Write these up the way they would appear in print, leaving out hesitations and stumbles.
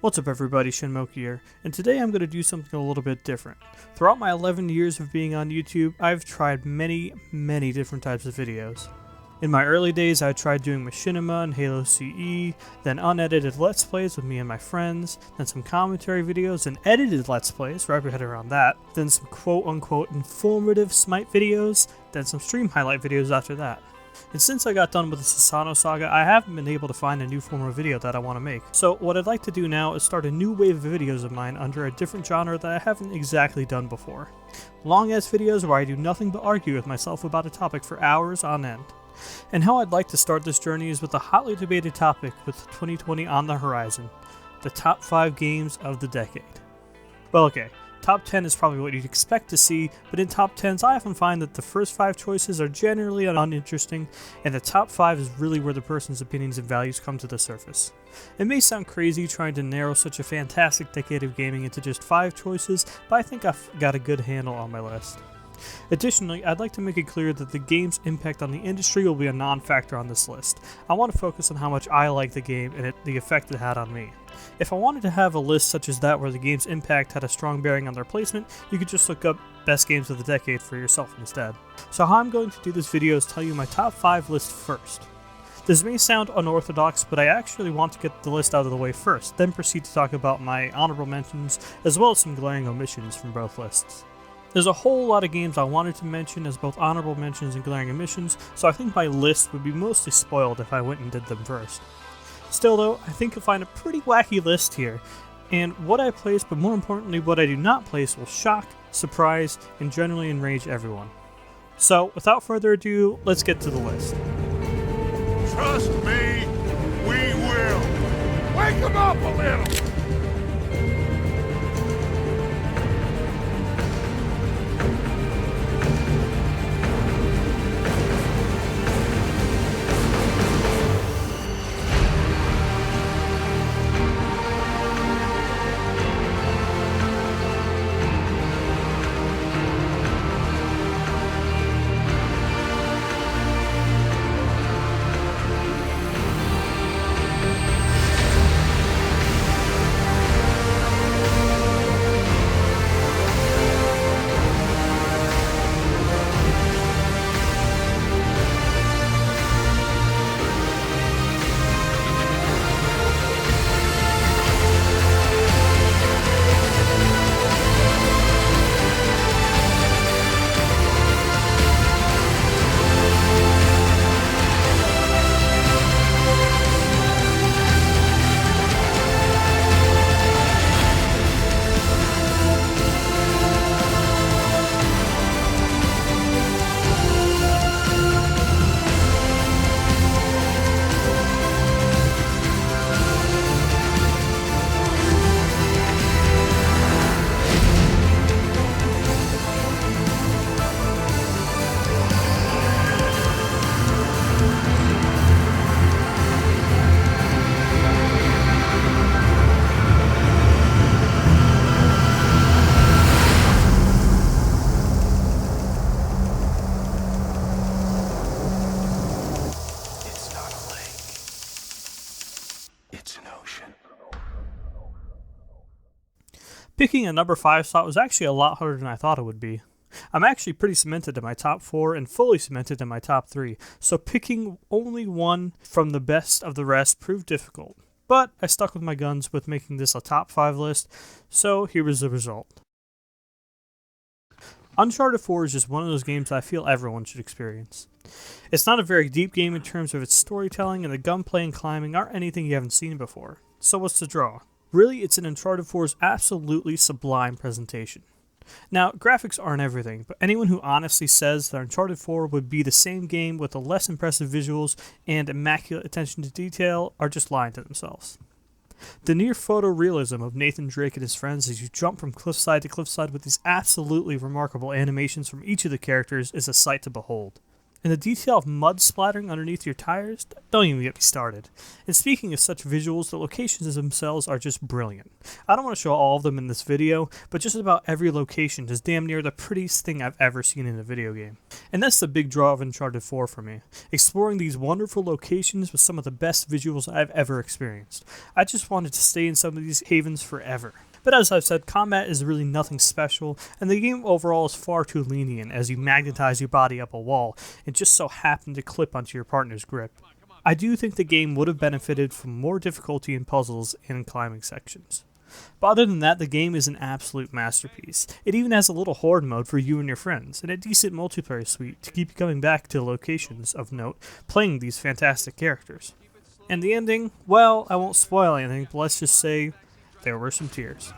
What's up everybody, Shenmoki here, and today I'm going to do something a little bit different. Throughout my 11 years of being on YouTube, I've tried many different types of videos. In my early days, I tried doing machinima and Halo CE, then unedited Let's Plays with me and my friends, then some commentary videos and edited Let's Plays, wrap your head around that, then some quote-unquote informative SMITE videos, then some stream highlight videos after that. And since I got done with the Sasano saga, I haven't been able to find a new form of video that I want to make. So what I'd like to do now is start a new wave of videos of mine under a different genre that I haven't exactly done before. Long-ass videos where I do nothing but argue with myself about a topic for hours on end. And how I'd like to start this journey is with a hotly debated topic with 2020 on the horizon. The top 5 games of the decade. Well, okay. Top 10 is probably what you'd expect to see, but in top 10s I often find that the first 5 choices are generally uninteresting, and the top 5 is really where the person's opinions and values come to the surface. It may sound crazy trying to narrow such a fantastic decade of gaming into just 5 choices, but I think I've got a good handle on my list. Additionally, I'd like to make it clear that the game's impact on the industry will be a non-factor on this list. I want to focus on how much I like the game and the effect it had on me. If I wanted to have a list such as that where the game's impact had a strong bearing on their placement, you could just look up best games of the decade for yourself instead. So how I'm going to do this video is tell you my top 5 list first. This may sound unorthodox, but I actually want to get the list out of the way first, then proceed to talk about my honorable mentions, as well as some glaring omissions from both lists. There's a whole lot of games I wanted to mention as both honorable mentions and glaring omissions, so I think my list would be mostly spoiled if I went and did them first. Still though, I think you'll find a pretty wacky list here, and what I place, but more importantly what I do not place, will shock, surprise, and generally enrage everyone. So, without further ado, let's get to the list. Trust me, we will. Wake him up a little! Picking a number 5 slot was actually a lot harder than I thought it would be. I'm actually pretty cemented in my top 4 and fully cemented in my top 3, so picking only one from the best of the rest proved difficult. But I stuck with my guns with making this a top 5 list, so here was the result. Uncharted 4 is just one of those games that I feel everyone should experience. It's not a very deep game in terms of its storytelling, and the gunplay and climbing aren't anything you haven't seen before. So what's the draw? Really, it's an Uncharted 4's absolutely sublime presentation. Now, graphics aren't everything, but anyone who honestly says that Uncharted 4 would be the same game with the less impressive visuals and immaculate attention to detail are just lying to themselves. The near photorealism of Nathan Drake and his friends as you jump from cliffside to cliffside with these absolutely remarkable animations from each of the characters is a sight to behold. And the detail of mud splattering underneath your tires, don't even get me started. And speaking of such visuals, the locations themselves are just brilliant. I don't want to show all of them in this video, but just about every location is damn near the prettiest thing I've ever seen in a video game. And that's the big draw of Uncharted 4 for me, exploring these wonderful locations with some of the best visuals I've ever experienced. I just wanted to stay in some of these havens forever. But as I've said, combat is really nothing special, and the game overall is far too lenient as you magnetize your body up a wall and just so happen to clip onto your partner's grip. I do think the game would have benefited from more difficulty in puzzles and climbing sections. But other than that, the game is an absolute masterpiece. It even has a little horde mode for you and your friends, and a decent multiplayer suite to keep you coming back to locations of note, playing these fantastic characters. And the ending, well, I won't spoil anything, but let's just say there were some tears.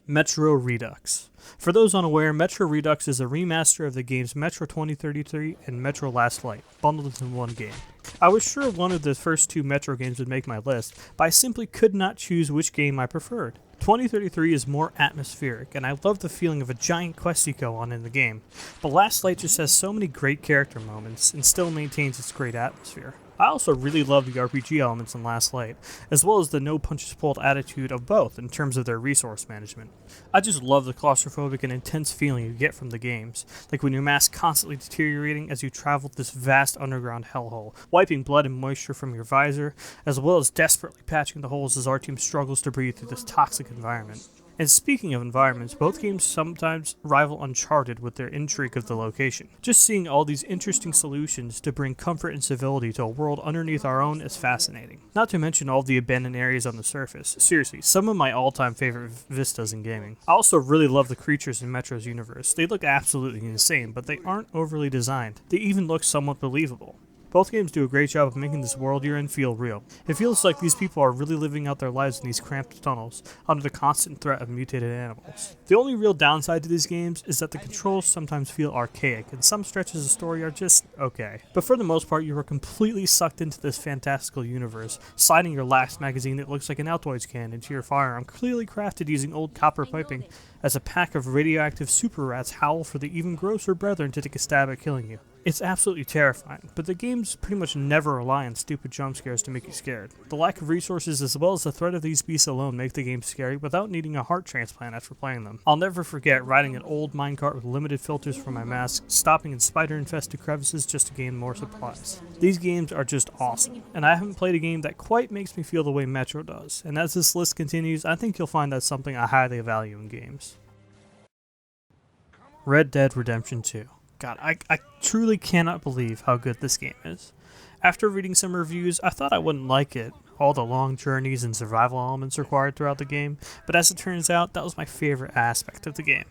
Metro Redux. For those unaware, Metro Redux is a remaster of the games Metro 2033 and Metro Last Light, bundled in one game. I was sure one of the first two Metro games would make my list, but I simply could not choose which game I preferred. 2033 is more atmospheric, and I love the feeling of a giant quest you go on in the game, but Last Light just has so many great character moments and still maintains its great atmosphere. I also really love the RPG elements in Last Light, as well as the no punches pulled attitude of both in terms of their resource management. I just love the claustrophobic and intense feeling you get from the games, like when your mask constantly deteriorating as you travel this vast underground hellhole, wiping blood and moisture from your visor, as well as desperately patching the holes as our team struggles to breathe through this toxic environment. And speaking of environments, both games sometimes rival Uncharted with their intrigue of the location. Just seeing all these interesting solutions to bring comfort and civility to a world underneath our own is fascinating. Not to mention all the abandoned areas on the surface. Seriously, some of my all-time favorite vistas in gaming. I also really love the creatures in Metro's universe. They look absolutely insane, but they aren't overly designed. They even look somewhat believable. Both games do a great job of making this world you're in feel real. It feels like these people are really living out their lives in these cramped tunnels, under the constant threat of mutated animals. The only real downside to these games is that the controls sometimes feel archaic, and some stretches of story are just okay. But for the most part, you are completely sucked into this fantastical universe, sliding your last magazine that looks like an Altoids can into your firearm, clearly crafted using old copper piping, as a pack of radioactive super rats howl for the even grosser brethren to take a stab at killing you. It's absolutely terrifying, but the games pretty much never rely on stupid jump scares to make you scared. The lack of resources as well as the threat of these beasts alone make the game scary without needing a heart transplant after playing them. I'll never forget riding an old minecart with limited filters for my mask, stopping in spider-infested crevices just to gain more supplies. These games are just awesome, and I haven't played a game that quite makes me feel the way Metro does, and as this list continues, I think you'll find that's something I highly value in games. Red Dead Redemption 2. God, I truly cannot believe how good this game is. After reading some reviews, I thought I wouldn't like it, all the long journeys and survival elements required throughout the game, but as it turns out, that was my favorite aspect of the game.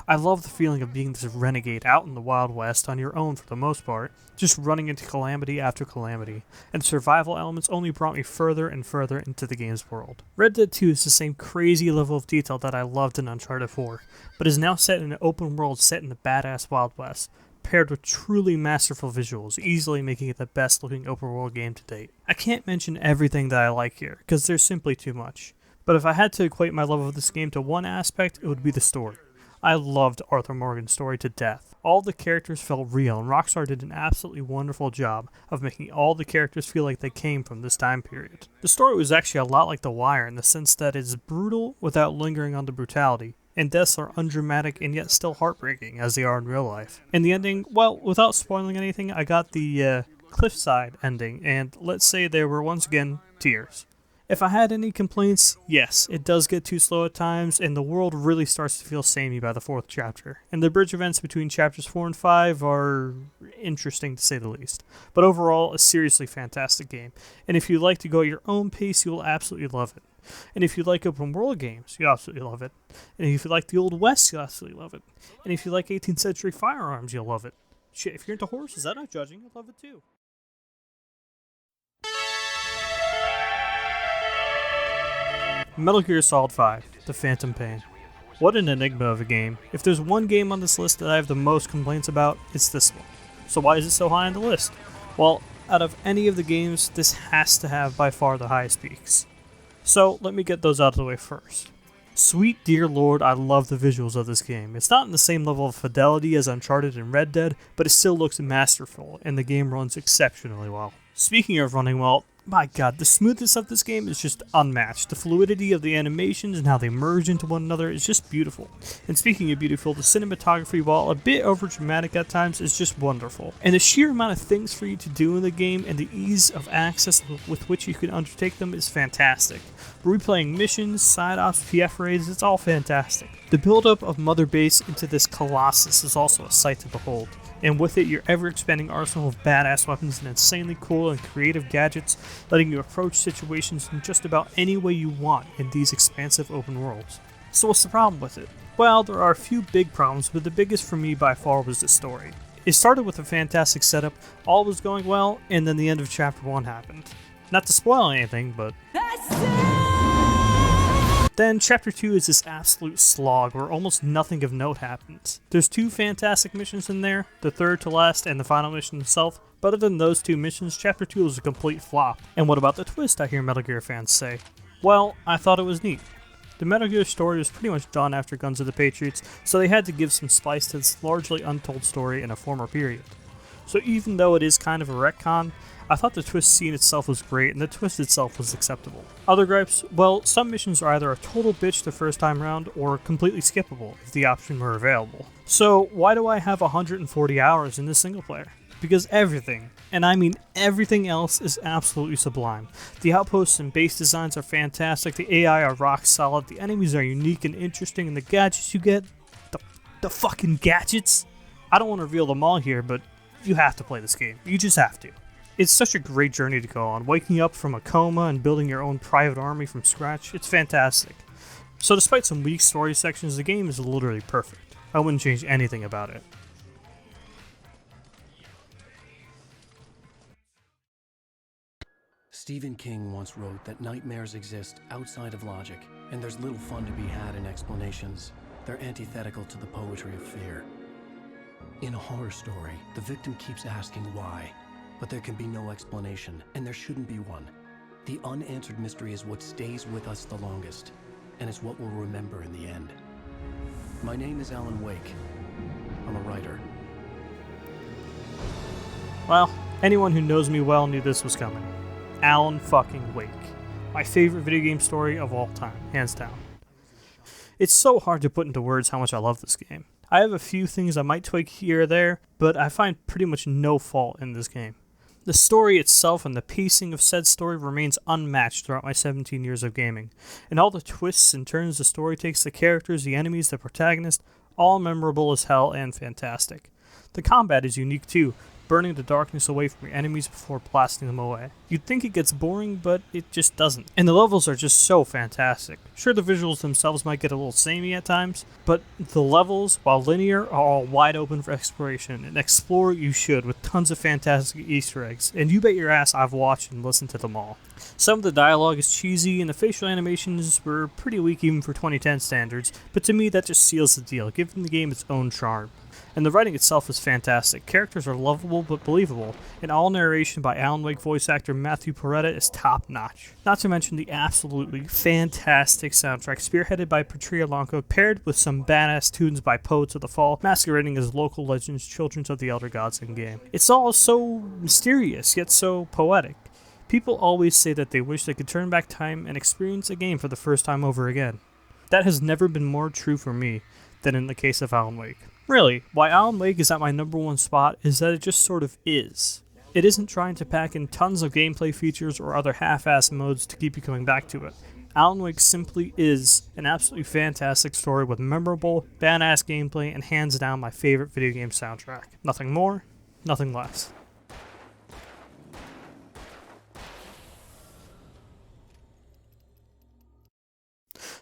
I love the feeling of being this renegade out in the Wild West on your own for the most part, just running into calamity after calamity, and survival elements only brought me further and further into the game's world. Red Dead 2 is the same crazy level of detail that I loved in Uncharted 4, but is now set in an open world set in the badass Wild West, paired with truly masterful visuals, easily making it the best looking open world game to date. I can't mention everything that I like here, because there's simply too much, but if I had to equate my love of this game to one aspect, it would be the story. I loved Arthur Morgan's story to death. All the characters felt real, and Rockstar did an absolutely wonderful job of making all the characters feel like they came from this time period. The story was actually a lot like The Wire in the sense that it's brutal without lingering on the brutality, and deaths are undramatic and yet still heartbreaking as they are in real life. And the ending, well, without spoiling anything, I got the cliffside ending, and let's say there were once again tears. If I had any complaints, yes, it does get too slow at times, and the world really starts to feel samey by the 4th chapter. And the bridge events between chapters 4 and 5 are interesting to say the least. But overall, a seriously fantastic game. And if you like to go at your own pace, you will absolutely love it. And if you like open world games, you'll absolutely love it. And if you like the Old West, you'll absolutely love it. And if you like 18th century firearms, you'll love it. Shit, if you're into horses, I'm not judging, you'll love it too. Metal Gear Solid 5, The Phantom Pain. What an enigma of a game. If there's one game on this list that I have the most complaints about, it's this one. So why is it so high on the list? Well, out of any of the games, this has to have by far the highest peaks. So let me get those out of the way first. Sweet dear lord, I love the visuals of this game. It's not in the same level of fidelity as Uncharted and Red Dead, but it still looks masterful, and the game runs exceptionally well. Speaking of running well, my god, the smoothness of this game is just unmatched. The fluidity of the animations and how they merge into one another is just beautiful. And speaking of beautiful, the cinematography, while a bit overdramatic at times, is just wonderful. And the sheer amount of things for you to do in the game and the ease of access with which you can undertake them is fantastic. Replaying missions, side ops, PF raids, it's all fantastic. The build-up of Mother Base into this colossus is also a sight to behold. And with it, your ever-expanding arsenal of badass weapons and insanely cool and creative gadgets, letting you approach situations in just about any way you want in these expansive open worlds. So what's the problem with it? Well, there are a few big problems, but the biggest for me by far was the story. It started with a fantastic setup, all was going well, and then the end of Chapter 1 happened. Not to spoil anything, but... Then Chapter 2 is this absolute slog where almost nothing of note happens. There's 2 fantastic missions in there, the third to last and the final mission itself, but other than those 2 missions, Chapter 2 was a complete flop. And what about the twist, I hear Metal Gear fans say? Well, I thought it was neat. The Metal Gear story was pretty much done after Guns of the Patriots, so they had to give some spice to this largely untold story in a former period. So even though it is kind of a retcon, I thought the twist scene itself was great, and the twist itself was acceptable. Other gripes? Well, some missions are either a total bitch the first time around, or completely skippable, if the option were available. So, why do I have 140 hours in this single player? Because everything, and I mean everything else, is absolutely sublime. The outposts and base designs are fantastic, the AI are rock solid, the enemies are unique and interesting, and the gadgets you get, the fucking gadgets! I don't want to reveal them all here, but you have to play this game. You just have to. It's such a great journey to go on, waking up from a coma and building your own private army from scratch. It's fantastic. So despite some weak story sections, the game is literally perfect. I wouldn't change anything about it. Stephen King once wrote that nightmares exist outside of logic, and there's little fun to be had in explanations. They're antithetical to the poetry of fear. In a horror story, the victim keeps asking why, but there can be no explanation, and there shouldn't be one. The unanswered mystery is what stays with us the longest, and it's what we'll remember in the end. My name is Alan Wake. I'm a writer. Well, anyone who knows me well knew this was coming. Alan fucking Wake. My favorite video game story of all time, hands down. It's so hard to put into words how much I love this game. I have a few things I might tweak here or there, but I find pretty much no fault in this game. The story itself and the pacing of said story remains unmatched throughout my 17 years of gaming, and all the twists and turns the story takes, the characters, the enemies, the protagonist, all memorable as hell and fantastic. The combat is unique too, burning the darkness away from your enemies before blasting them away. You'd think it gets boring, but it just doesn't. And the levels are just so fantastic. Sure, the visuals themselves might get a little samey at times, but the levels, while linear, are all wide open for exploration, and explore you should, with tons of fantastic Easter eggs, and you bet your ass I've watched and listened to them all. Some of the dialogue is cheesy, and the facial animations were pretty weak even for 2010 standards, but to me that just seals the deal, giving the game its own charm. And the writing itself is fantastic. Characters are lovable but believable, and all narration by Alan Wake voice actor Matthew Peretta is top-notch. Not to mention the absolutely fantastic soundtrack spearheaded by Petria Lonko, paired with some badass tunes by Poets of the Fall, masquerading as local legends, children of the Elder Gods in-game. It's all so mysterious, yet so poetic. People always say that they wish they could turn back time and experience a game for the first time over again. That has never been more true for me than in the case of Alan Wake. Really, why Alan Wake is at my number 1 spot is that it just sort of is. It isn't trying to pack in tons of gameplay features or other half-ass modes to keep you coming back to it. Alan Wake simply is an absolutely fantastic story with memorable, badass gameplay and hands down my favorite video game soundtrack. Nothing more, nothing less.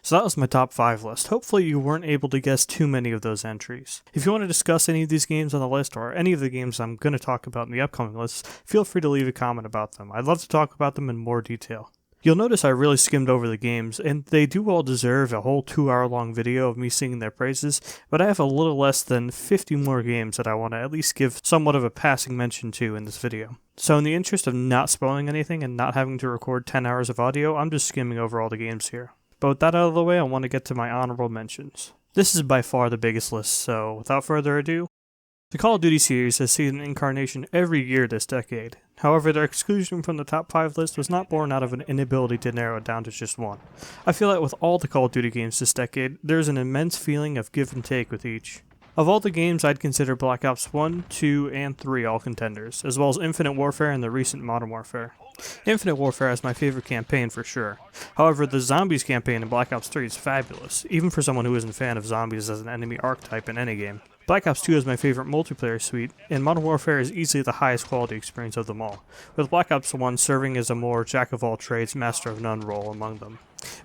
So that was my top 5 list. Hopefully you weren't able to guess too many of those entries. If you want to discuss any of these games on the list, or any of the games I'm going to talk about in the upcoming lists, feel free to leave a comment about them. I'd love to talk about them in more detail. You'll notice I really skimmed over the games, and they do all deserve a whole 2-hour-long video of me singing their praises, but I have a little less than 50 more games that I want to at least give somewhat of a passing mention to in this video. So in the interest of not spoiling anything and not having to record 10 hours of audio, I'm just skimming over all the games here. But with that out of the way, I want to get to my honorable mentions. This is by far the biggest list, so without further ado, the Call of Duty series has seen an incarnation every year this decade. However, their exclusion from the top 5 list was not born out of an inability to narrow it down to just one. I feel that with all the Call of Duty games this decade, there is an immense feeling of give and take with each. Of all the games, I'd consider Black Ops 1, 2, and 3 all contenders, as well as Infinite Warfare and the recent Modern Warfare. Infinite Warfare is my favorite campaign for sure. However, the Zombies campaign in Black Ops 3 is fabulous, even for someone who isn't a fan of zombies as an enemy archetype in any game. Black Ops 2 is my favorite multiplayer suite, and Modern Warfare is easily the highest quality experience of them all, with Black Ops 1 serving as a more jack-of-all-trades, master-of-none role among them.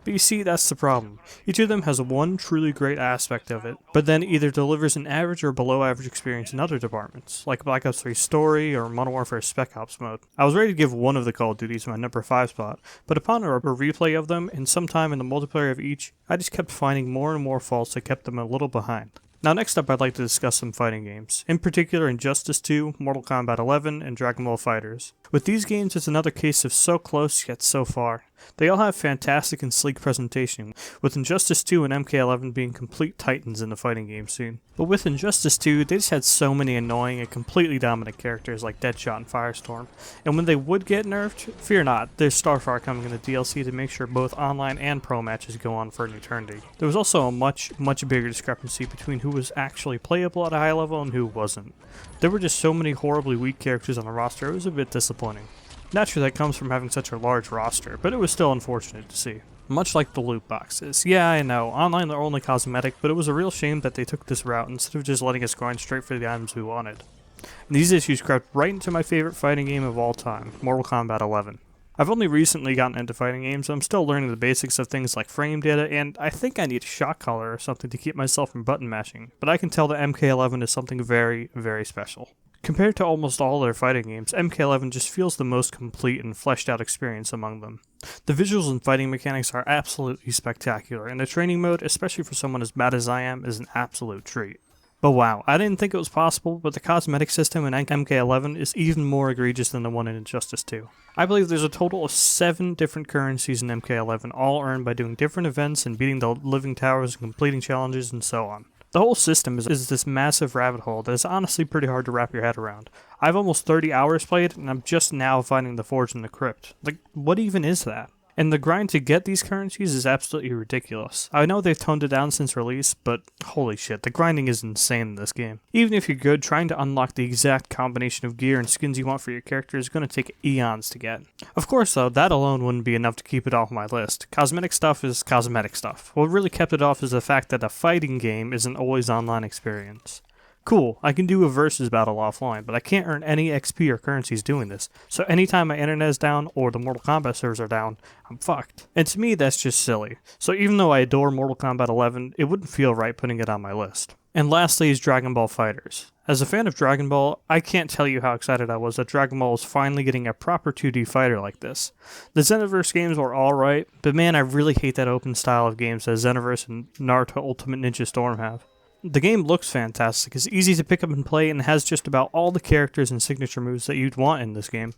But you see, that's the problem. Each of them has one truly great aspect of it, but then either delivers an average or below average experience in other departments, like Black Ops 3 Story or Modern Warfare Spec Ops mode. I was ready to give one of the Call of Duties my number 5 spot, but upon a replay of them and sometime in the multiplayer of each, I just kept finding more and more faults that kept them a little behind. Now next up I'd like to discuss some fighting games, in particular Injustice 2, Mortal Kombat 11, and Dragon Ball FighterZ. With these games it's another case of so close yet so far. They all have fantastic and sleek presentation, with Injustice 2 and MK11 being complete titans in the fighting game scene. But with Injustice 2, they just had so many annoying and completely dominant characters like Deadshot and Firestorm, and when they would get nerfed, fear not, there's Starfire coming in the DLC to make sure both online and pro matches go on for an eternity. There was also a much bigger discrepancy between who was actually playable at a high level and who wasn't. There were just so many horribly weak characters on the roster, it was a bit disappointing. Naturally that comes from having such a large roster, but it was still unfortunate to see. Much like the loot boxes. Yeah, I know, online they're only cosmetic, but it was a real shame that they took this route instead of just letting us grind straight for the items we wanted. And these issues crept right into my favorite fighting game of all time, Mortal Kombat 11. I've only recently gotten into fighting games, so I'm still learning the basics of things like frame data, and I think I need a shock collar or something to keep myself from button mashing, but I can tell that MK11 is something very, very special. Compared to almost all their fighting games, MK11 just feels the most complete and fleshed out experience among them. The visuals and fighting mechanics are absolutely spectacular, and the training mode, especially for someone as bad as I am, is an absolute treat. But wow, I didn't think it was possible, but the cosmetic system in MK11 is even more egregious than the one in Injustice 2. I believe there's a total of 7 different currencies in MK11, all earned by doing different events and beating the living towers and completing challenges and so on. The whole system is this massive rabbit hole that is honestly pretty hard to wrap your head around. I've almost 30 hours played, and I'm just now finding the Forge in the Crypt. Like, what even is that? And the grind to get these currencies is absolutely ridiculous. I know they've toned it down since release, but holy shit, the grinding is insane in this game. Even if you're good, trying to unlock the exact combination of gear and skins you want for your character is going to take eons to get. Of course though, that alone wouldn't be enough to keep it off my list. Cosmetic stuff is cosmetic stuff. What really kept it off is the fact that a fighting game is an always online experience. Cool, I can do a versus battle offline, but I can't earn any XP or currencies doing this, so anytime my internet is down or the Mortal Kombat servers are down, I'm fucked. And to me, that's just silly. So even though I adore Mortal Kombat 11, it wouldn't feel right putting it on my list. And lastly is Dragon Ball FighterZ. As a fan of Dragon Ball, I can't tell you how excited I was that Dragon Ball was finally getting a proper 2D fighter like this. The Xenoverse games were alright, but man, I really hate that open style of games that Xenoverse and Naruto Ultimate Ninja Storm have. The game looks fantastic, it's easy to pick up and play, and has just about all the characters and signature moves that you'd want in this game.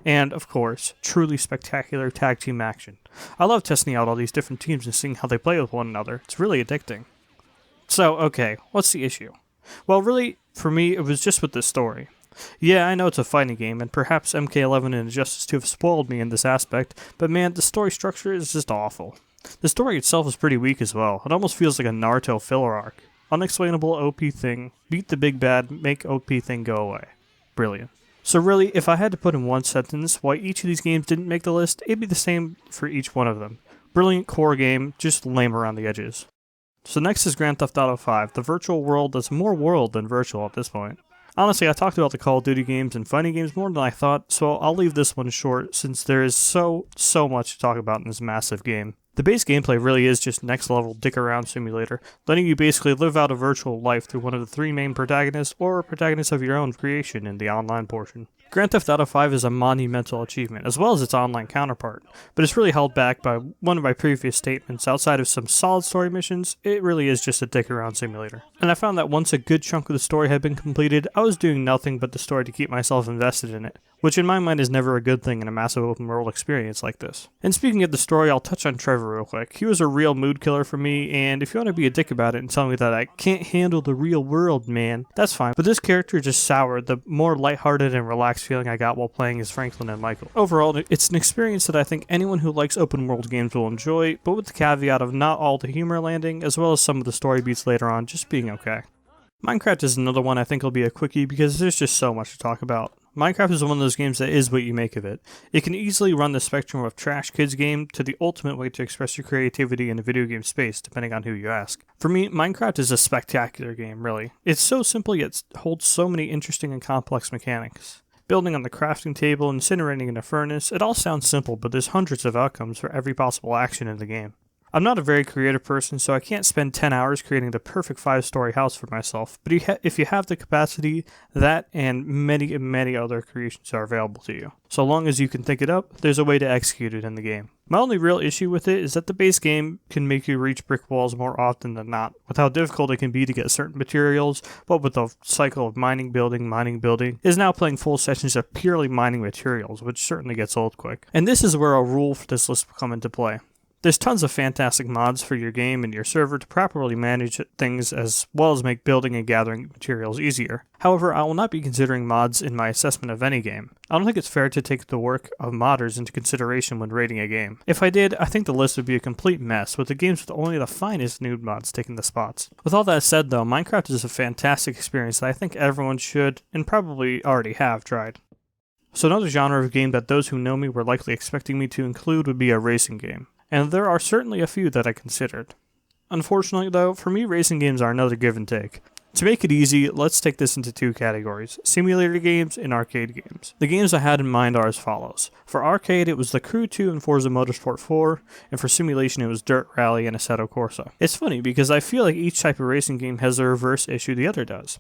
And, of course, truly spectacular tag team action. I love testing out all these different teams and seeing how they play with one another. It's really addicting. So, okay, what's the issue? Well, really, for me, it was just with the story. Yeah, I know it's a fighting game, and perhaps MK11 and Injustice 2 have spoiled me in this aspect, but man, the story structure is just awful. The story itself is pretty weak as well. It almost feels like a Naruto filler arc. Unexplainable OP thing, beat the big bad, make OP thing go away. Brilliant. So really, if I had to put in one sentence why each of these games didn't make the list, it'd be the same for each one of them. Brilliant core game, just lame around the edges. So next is Grand Theft Auto 5, the virtual world that's more world than virtual at this point. Honestly, I talked about the Call of Duty games and fighting games more than I thought, so I'll leave this one short since there is so much to talk about in this massive game. The base gameplay really is just next level dick around simulator, letting you basically live out a virtual life through one of the 3 main protagonists or protagonists of your own creation in the online portion. Grand Theft Auto 5 is a monumental achievement, as well as its online counterpart, but it's really held back by one of my previous statements. Outside of some solid story missions, it really is just a dick around simulator. And I found that once a good chunk of the story had been completed, I was doing nothing but the story to keep myself invested in it, which in my mind is never a good thing in a massive open world experience like this. And speaking of the story, I'll touch on Trevor real quick. He was a real mood killer for me, and if you want to be a dick about it and tell me that I can't handle the real world, man, that's fine. But this character just soured the more lighthearted and relaxed feeling I got while playing as Franklin and Michael. Overall, it's an experience that I think anyone who likes open world games will enjoy, but with the caveat of not all the humor landing, as well as some of the story beats later on just being okay. Minecraft is another one I think will be a quickie because there's just so much to talk about. Minecraft is one of those games that is what you make of it. It can easily run the spectrum of trash kids game to the ultimate way to express your creativity in a video game space, depending on who you ask. For me, Minecraft is a spectacular game, really. It's so simple yet holds so many interesting and complex mechanics. Building on the crafting table, incinerating in a furnace, it all sounds simple, but there's hundreds of outcomes for every possible action in the game. I'm not a very creative person, so I can't spend 10 hours creating the perfect 5-story house for myself, but if you have the capacity, that and many other creations are available to you. So long as you can think it up, there's a way to execute it in the game. My only real issue with it is that the base game can make you reach brick walls more often than not, with how difficult it can be to get certain materials, but with the cycle of mining, building, is now playing full sessions of purely mining materials, which certainly gets old quick. And this is where a rule for this list will come into play. There's tons of fantastic mods for your game and your server to properly manage things as well as make building and gathering materials easier. However, I will not be considering mods in my assessment of any game. I don't think it's fair to take the work of modders into consideration when rating a game. If I did, I think the list would be a complete mess, with the games with only the finest nude mods taking the spots. With all that said though, Minecraft is a fantastic experience that I think everyone should, and probably already have, tried. So another genre of game that those who know me were likely expecting me to include would be a racing game. And there are certainly a few that I considered. Unfortunately though, for me racing games are another give and take. To make it easy, let's take this into two categories, simulator games and arcade games. The games I had in mind are as follows. For arcade, it was The Crew 2 and Forza Motorsport 4, and for simulation it was Dirt Rally and Assetto Corsa. It's funny because I feel like each type of racing game has a reverse issue the other does.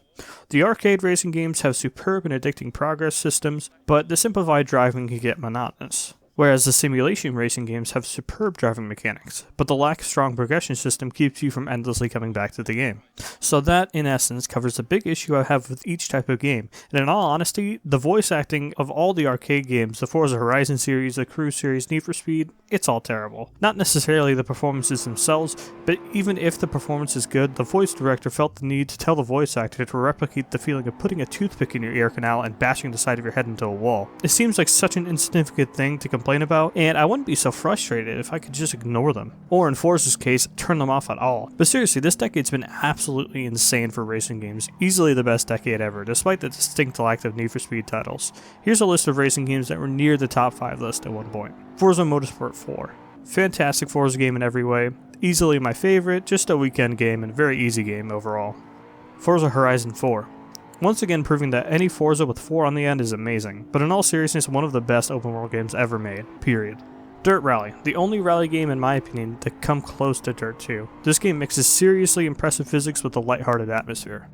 The arcade racing games have superb and addicting progress systems, but the simplified driving can get monotonous. Whereas the simulation racing games have superb driving mechanics, but the lack of strong progression system keeps you from endlessly coming back to the game. So that, in essence, covers the big issue I have with each type of game, and in all honesty, the voice acting of all the arcade games, the Forza Horizon series, the Crew series, Need for Speed, it's all terrible. Not necessarily the performances themselves, but even if the performance is good, the voice director felt the need to tell the voice actor to replicate the feeling of putting a toothpick in your ear canal and bashing the side of your head into a wall. It seems like such an insignificant thing to complain about, and I wouldn't be so frustrated if I could just ignore them. Or in Forza's case, turn them off at all. But seriously, this decade's been absolutely insane for racing games. Easily the best decade ever, despite the distinct lack of Need for Speed titles. Here's a list of racing games that were near the top 5 list at one point. Forza Motorsport 4. Fantastic Forza game in every way. Easily my favorite, just a weekend game and very easy game overall. Forza Horizon 4. Once again proving that any Forza with 4 on the end is amazing, but in all seriousness one of the best open world games ever made, period. Dirt Rally, the only rally game in my opinion to come close to Dirt 2. This game mixes seriously impressive physics with a lighthearted atmosphere.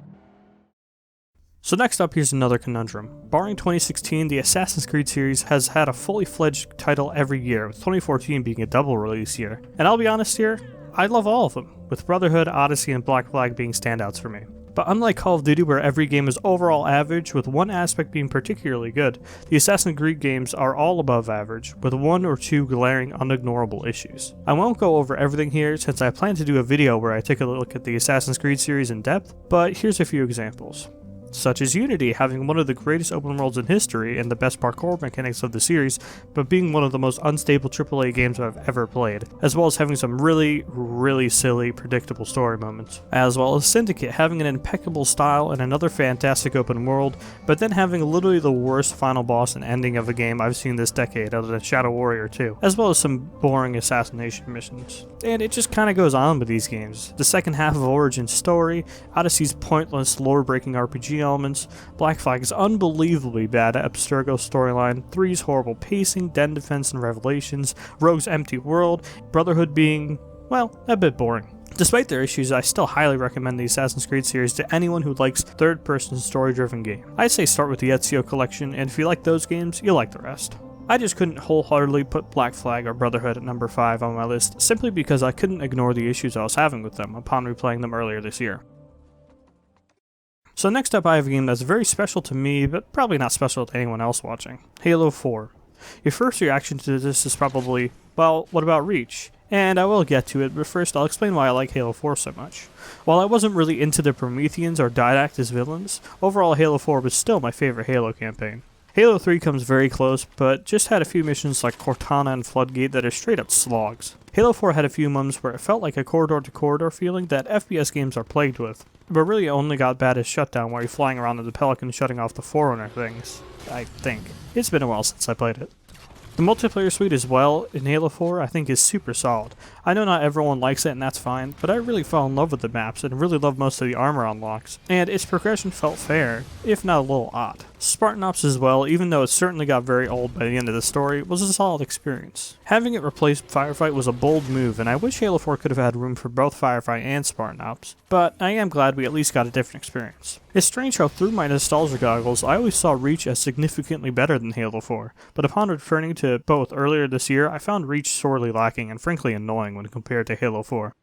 So next up, here's another conundrum. Barring 2016, the Assassin's Creed series has had a fully fledged title every year, with 2014 being a double release year. And I'll be honest here, I love all of them, with Brotherhood, Odyssey, and Black Flag being standouts for me. But unlike Call of Duty where every game is overall average, with one aspect being particularly good, the Assassin's Creed games are all above average, with 1 or 2 glaring unignorable issues. I won't go over everything here since I plan to do a video where I take a look at the Assassin's Creed series in depth, but here's a few examples. Such as Unity having one of the greatest open worlds in history and the best parkour mechanics of the series, but being one of the most unstable AAA games I've ever played, as well as having some really silly, predictable story moments. As well as Syndicate having an impeccable style and another fantastic open world, but then having literally the worst final boss and ending of a game I've seen this decade other than Shadow Warrior 2, as well as some boring assassination missions. And it just kinda goes on with these games. The second half of Origin's story, Odyssey's pointless, lore-breaking RPG elements, Black Flag's unbelievably bad Abstergo storyline, 3's horrible pacing, Den Defense and Revelations, Rogue's empty world, Brotherhood being, well, a bit boring. Despite their issues, I still highly recommend the Assassin's Creed series to anyone who likes third-person story-driven game. I'd say start with the Ezio collection, and if you like those games, you'll like the rest. I just couldn't wholeheartedly put Black Flag or Brotherhood at number 5 on my list, simply because I couldn't ignore the issues I was having with them upon replaying them earlier this year. So next up I have a game that's very special to me, but probably not special to anyone else watching. Halo 4. Your first reaction to this is probably, well, what about Reach? And I will get to it, but first I'll explain why I like Halo 4 so much. While I wasn't really into the Prometheans or Didact as villains, overall Halo 4 was still my favorite Halo campaign. Halo 3 comes very close, but just had a few missions like Cortana and Floodgate that are straight up slogs. Halo 4 had a few moments where it felt like a corridor-to-corridor feeling that FPS games are plagued with, but really only got bad as Shutdown where you're flying around in the Pelican shutting off the Forerunner things, I think. It's been a while since I played it. The multiplayer suite as well in Halo 4 I think is super solid. I know not everyone likes it and that's fine, but I really fell in love with the maps and really love most of the armor unlocks, and its progression felt fair, if not a little odd. Spartan Ops as well, even though it certainly got very old by the end of the story, was a solid experience. Having it replace Firefight was a bold move, and I wish Halo 4 could have had room for both Firefight and Spartan Ops, but I am glad we at least got a different experience. It's strange how through my nostalgia goggles I always saw Reach as significantly better than Halo 4, but upon returning to both earlier this year, I found Reach sorely lacking and frankly annoying when compared to Halo 4.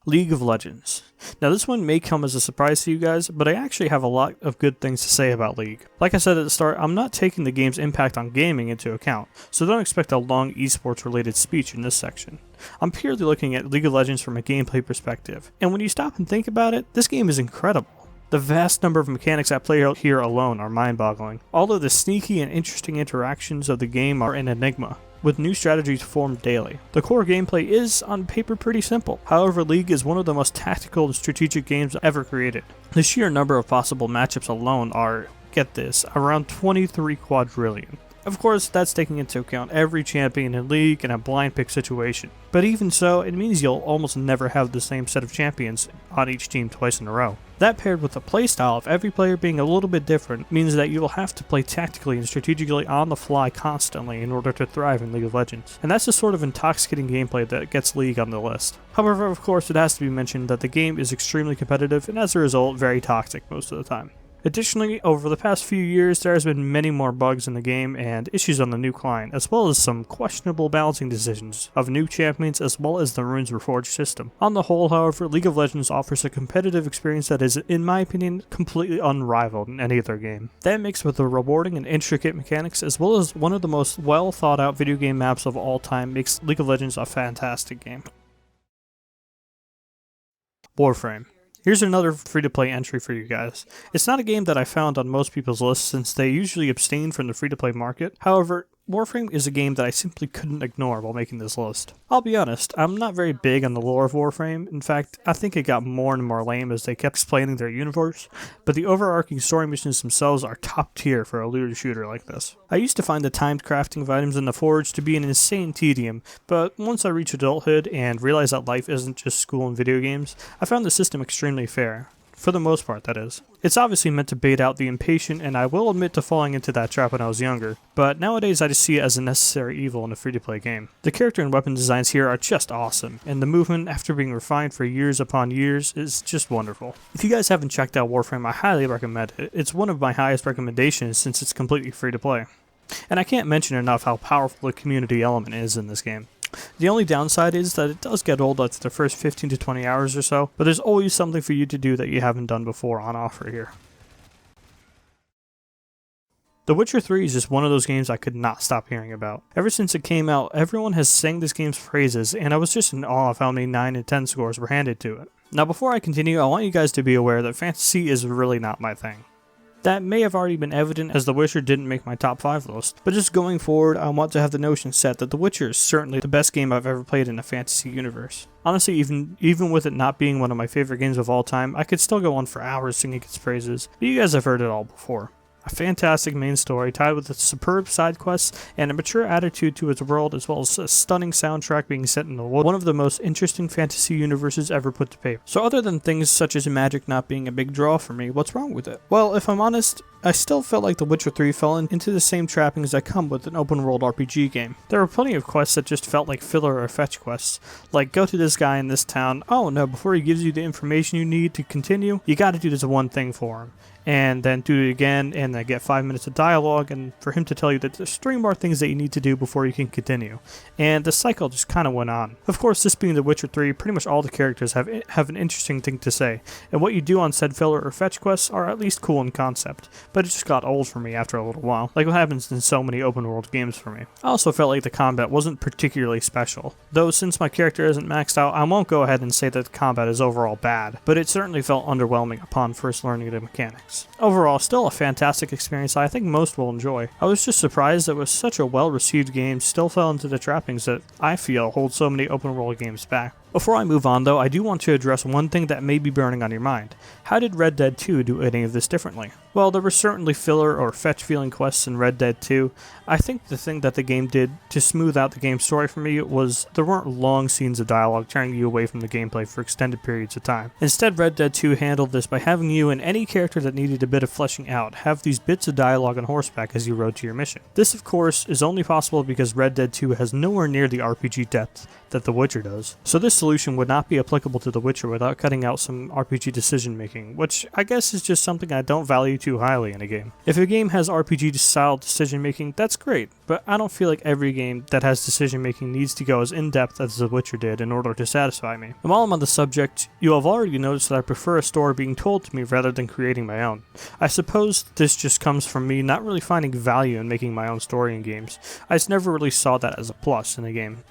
League of Legends. Now this one may come as a surprise to you guys, but I actually have a lot of good things to say about League. Like I said at the start, I'm not taking the game's impact on gaming into account, so don't expect a long esports related speech in this section. I'm purely looking at League of Legends from a gameplay perspective, and when you stop and think about it, this game is incredible. The vast number of mechanics at play here alone are mind-boggling. All of the sneaky and interesting interactions of the game are an enigma, with new strategies formed daily. The core gameplay is, on paper, pretty simple. However, League is one of the most tactical and strategic games ever created. The sheer number of possible matchups alone are, get this, around 23 quadrillion. Of course, that's taking into account every champion in League in a blind pick situation. But even so, it means you'll almost never have the same set of champions on each team twice in a row. That paired with the playstyle of every player being a little bit different means that you will have to play tactically and strategically on the fly constantly in order to thrive in League of Legends. And that's the sort of intoxicating gameplay that gets League on the list. However, of course, it has to be mentioned that the game is extremely competitive and as a result, very toxic most of the time. Additionally, over the past few years, there has been many more bugs in the game and issues on the new client, as well as some questionable balancing decisions of new champions as well as the Runes Reforged system. On the whole, however, League of Legends offers a competitive experience that is, in my opinion, completely unrivaled in any other game. That mixed with the rewarding and intricate mechanics, as well as one of the most well thought out video game maps of all time, makes League of Legends a fantastic game. Warframe. Here's another free-to-play entry for you guys. It's not a game that I found on most people's lists since they usually abstain from the free-to-play market. However, Warframe is a game that I simply couldn't ignore while making this list. I'll be honest, I'm not very big on the lore of Warframe. In fact, I think it got more and more lame as they kept explaining their universe, but the overarching story missions themselves are top tier for a looter shooter like this. I used to find the timed crafting of items in the Forge to be an insane tedium, but once I reached adulthood and realized that life isn't just school and video games, I found the system extremely fair. For the most part, that is. It's obviously meant to bait out the impatient, and I will admit to falling into that trap when I was younger, but nowadays I just see it as a necessary evil in a free-to-play game. The character and weapon designs here are just awesome, and the movement, after being refined for years upon years, is just wonderful. If you guys haven't checked out Warframe, I highly recommend it. It's one of my highest recommendations since it's completely free-to-play. And I can't mention enough how powerful the community element is in this game. The only downside is that it does get old after the first 15 to 20 hours or so, but there's always something for you to do that you haven't done before on offer here. The Witcher 3 is just one of those games I could not stop hearing about. Ever since it came out, everyone has sang this game's praises, and I was just in awe of how many 9 and 10 scores were handed to it. Now before I continue, I want you guys to be aware that fantasy is really not my thing. That may have already been evident as The Witcher didn't make my top 5 list, but just going forward, I want to have the notion set that The Witcher is certainly the best game I've ever played in a fantasy universe. Honestly, even with it not being one of my favorite games of all time, I could still go on for hours singing its praises, but you guys have heard it all before. A fantastic main story tied with superb side quests and a mature attitude to its world, as well as a stunning soundtrack being set in one of the most interesting fantasy universes ever put to paper. So other than things such as magic not being a big draw for me, what's wrong with it? Well, if I'm honest, I still felt like The Witcher 3 fell into the same trappings that come with an open world RPG game. There were plenty of quests that just felt like filler or fetch quests, like go to this guy in this town, oh no, before he gives you the information you need to continue, you gotta do this one thing for him. and then do it again, and then get 5 minutes of dialogue, and for him to tell you that there's 3 more things that you need to do before you can continue. And the cycle just kind of went on. Of course, this being The Witcher 3, pretty much all the characters have an interesting thing to say, and what you do on said filler or fetch quests are at least cool in concept, but it just got old for me after a little while, like what happens in so many open world games for me. I also felt like the combat wasn't particularly special, though since my character isn't maxed out, I won't go ahead and say that the combat is overall bad, but it certainly felt underwhelming upon first learning the mechanics. Overall, still a fantastic experience I think most will enjoy. I was just surprised that with such a well-received game still fell into the trappings that I feel hold so many open world games back. Before I move on though, I do want to address one thing that may be burning on your mind. How did Red Dead 2 do any of this differently? Well, there were certainly filler or fetch feeling quests in Red Dead 2. I think the thing that the game did to smooth out the game's story for me was there weren't long scenes of dialogue tearing you away from the gameplay for extended periods of time. Instead, Red Dead 2 handled this by having you and any character that needed a bit of fleshing out have these bits of dialogue on horseback as you rode to your mission. This, of course, is only possible because Red Dead 2 has nowhere near the RPG depth that The Witcher does. So this solution would not be applicable to The Witcher without cutting out some RPG decision making, which I guess is just something I don't value too highly in a game. If a game has RPG style decision making, that's great, but I don't feel like every game that has decision making needs to go as in depth as The Witcher did in order to satisfy me. And while I'm on the subject, you have already noticed that I prefer a story being told to me rather than creating my own. I suppose this just comes from me not really finding value in making my own story in games. I just never really saw that as a plus in a game.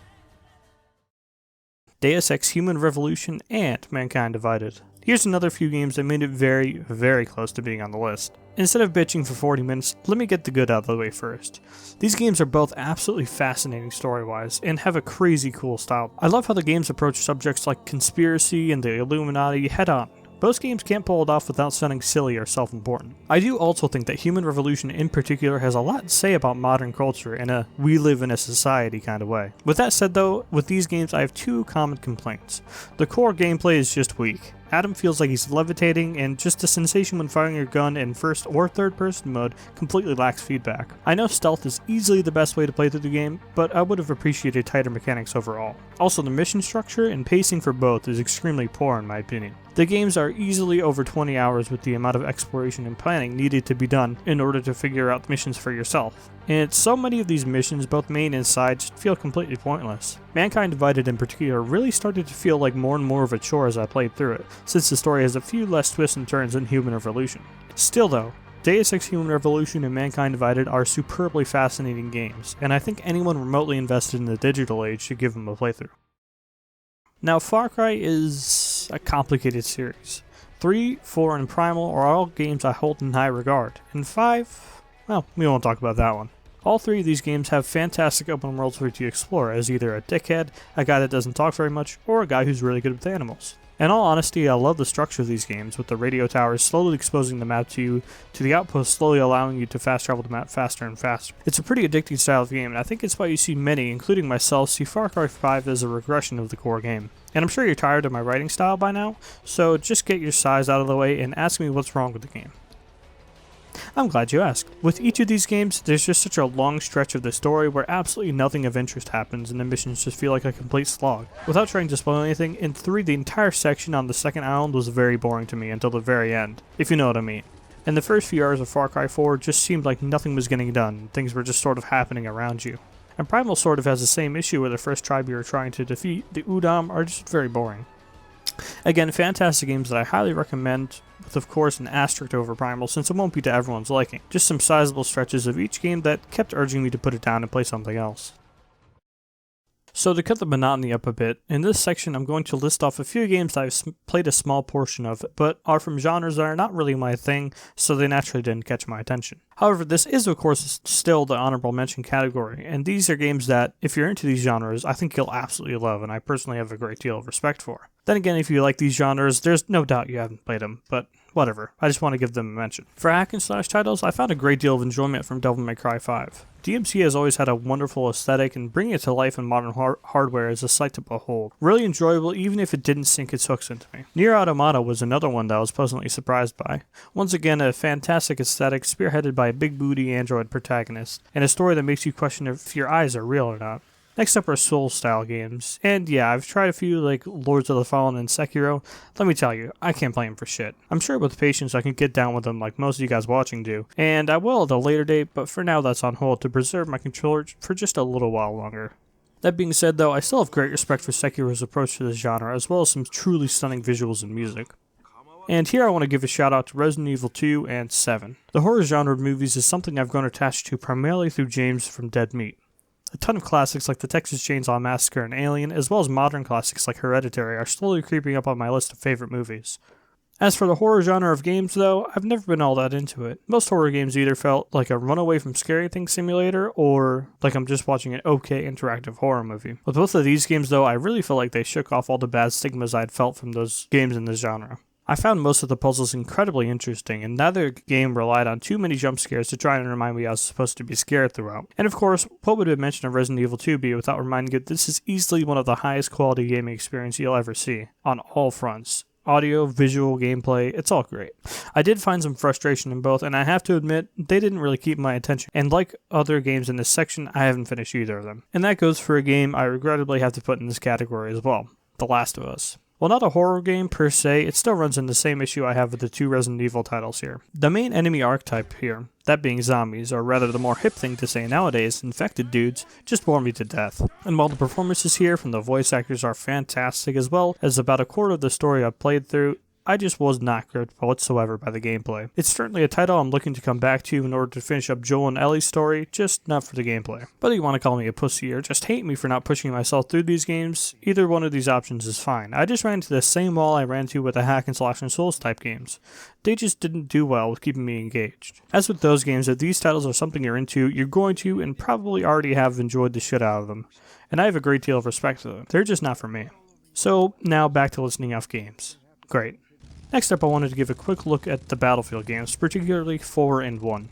Deus Ex Human Revolution, and Mankind Divided. Here's another few games that made it very, very close to being on the list. Instead of bitching for 40 minutes, let me get the good out of the way first. These games are both absolutely fascinating story-wise, and have a crazy cool style. I love how the games approach subjects like conspiracy and the Illuminati head-on. Most games can't pull it off without sounding silly or self-important. I do also think that Human Revolution in particular has a lot to say about modern culture in a we live in a society kind of way. With that said though, with these games I have 2 common complaints. The core gameplay is just weak. Adam feels like he's levitating, and just the sensation when firing your gun in first or third person mode completely lacks feedback. I know stealth is easily the best way to play through the game, but I would have appreciated tighter mechanics overall. Also, the mission structure and pacing for both is extremely poor in my opinion. The games are easily over 20 hours with the amount of exploration and planning needed to be done in order to figure out missions for yourself. And so many of these missions, both main and side, just feel completely pointless. Mankind Divided in particular really started to feel like more and more of a chore as I played through it, since the story has a few less twists and turns than Human Revolution. Still though, Deus Ex Human Revolution and Mankind Divided are superbly fascinating games, and I think anyone remotely invested in the digital age should give them a playthrough. Now, Far Cry is a complicated series. 3, 4, and Primal are all games I hold in high regard, and 5, well, we won't talk about that one. All 3 of these games have fantastic open worlds for you to explore as either a dickhead, a guy that doesn't talk very much, or a guy who's really good with animals. In all honesty, I love the structure of these games, with the radio towers slowly exposing the map to you, to the outposts slowly allowing you to fast travel the map faster and faster. It's a pretty addicting style of game, and I think it's why you see many, including myself, see Far Cry 5 as a regression of the core game. And I'm sure you're tired of my writing style by now, so just get your sighs out of the way and ask me what's wrong with the game. I'm glad you asked. With each of these games, there's just such a long stretch of the story where absolutely nothing of interest happens and the missions just feel like a complete slog. Without trying to spoil anything, in 3 the entire section on the second island was very boring to me until the very end, if you know what I mean. And the first few hours of Far Cry 4 just seemed like nothing was getting done, things were just sort of happening around you. And Primal sort of has the same issue where the first tribe you're trying to defeat, the Udam, are just very boring. Again, fantastic games that I highly recommend, with of course an asterisk over Primal since it won't be to everyone's liking. Just some sizable stretches of each game that kept urging me to put it down and play something else. So to cut the monotony up a bit, in this section I'm going to list off a few games that I've played a small portion of, but are from genres that are not really my thing, so they naturally didn't catch my attention. However, this is of course still the honorable mention category, and these are games that, if you're into these genres, I think you'll absolutely love, and I personally have a great deal of respect for. Then again, if you like these genres, there's no doubt you haven't played them, but whatever, I just want to give them a mention. For hack and slash titles, I found a great deal of enjoyment from Devil May Cry 5. DMC has always had a wonderful aesthetic, and bringing it to life in modern hardware is a sight to behold. Really enjoyable even if it didn't sink its hooks into me. Nier Automata was another one that I was pleasantly surprised by. Once again, a fantastic aesthetic spearheaded by a big booty android protagonist, and a story that makes you question if your eyes are real or not. Next up are Soul-style games, and yeah, I've tried a few like Lords of the Fallen and Sekiro. Let me tell you, I can't play them for shit. I'm sure with patience I can get down with them like most of you guys watching do, and I will at a later date, but for now that's on hold to preserve my controller for just a little while longer. That being said though, I still have great respect for Sekiro's approach to this genre, as well as some truly stunning visuals and music. And here I want to give a shout out to Resident Evil 2 and 7. The horror genre of movies is something I've grown attached to primarily through James from Dead Meat. A ton of classics like the Texas Chainsaw Massacre and Alien, as well as modern classics like Hereditary, are slowly creeping up on my list of favorite movies. As for the horror genre of games though, I've never been all that into it. Most horror games either felt like a runaway from scary things simulator, or like I'm just watching an okay interactive horror movie. With both of these games though, I really feel like they shook off all the bad stigmas I'd felt from those games in this genre. I found most of the puzzles incredibly interesting, and neither game relied on too many jump scares to try and remind me I was supposed to be scared throughout. And of course, what would a mention of Resident Evil 2 be without reminding you that this is easily one of the highest quality gaming experiences you'll ever see, on all fronts. Audio, visual, gameplay, it's all great. I did find some frustration in both, and I have to admit, they didn't really keep my attention, and like other games in this section, I haven't finished either of them. And that goes for a game I regrettably have to put in this category as well, The Last of Us. While not a horror game per se, it still runs in the same issue I have with the two Resident Evil titles here. The main enemy archetype here, that being zombies, or rather the more hip thing to say nowadays, infected dudes, just bore me to death. And while the performances here from the voice actors are fantastic, as well as about a quarter of the story I've played through, I just was not gripped whatsoever by the gameplay. It's certainly a title I'm looking to come back to in order to finish up Joel and Ellie's story, just not for the gameplay. Whether you want to call me a pussy or just hate me for not pushing myself through these games, either one of these options is fine. I just ran into the same wall I ran to with the hack and slash and Souls type games. They just didn't do well with keeping me engaged. As with those games, if these titles are something you're into, you're going to and probably already have enjoyed the shit out of them. And I have a great deal of respect for them. They're just not for me. So now back to listing off games. Great. Next up, I wanted to give a quick look at the Battlefield games, particularly 4 and 1.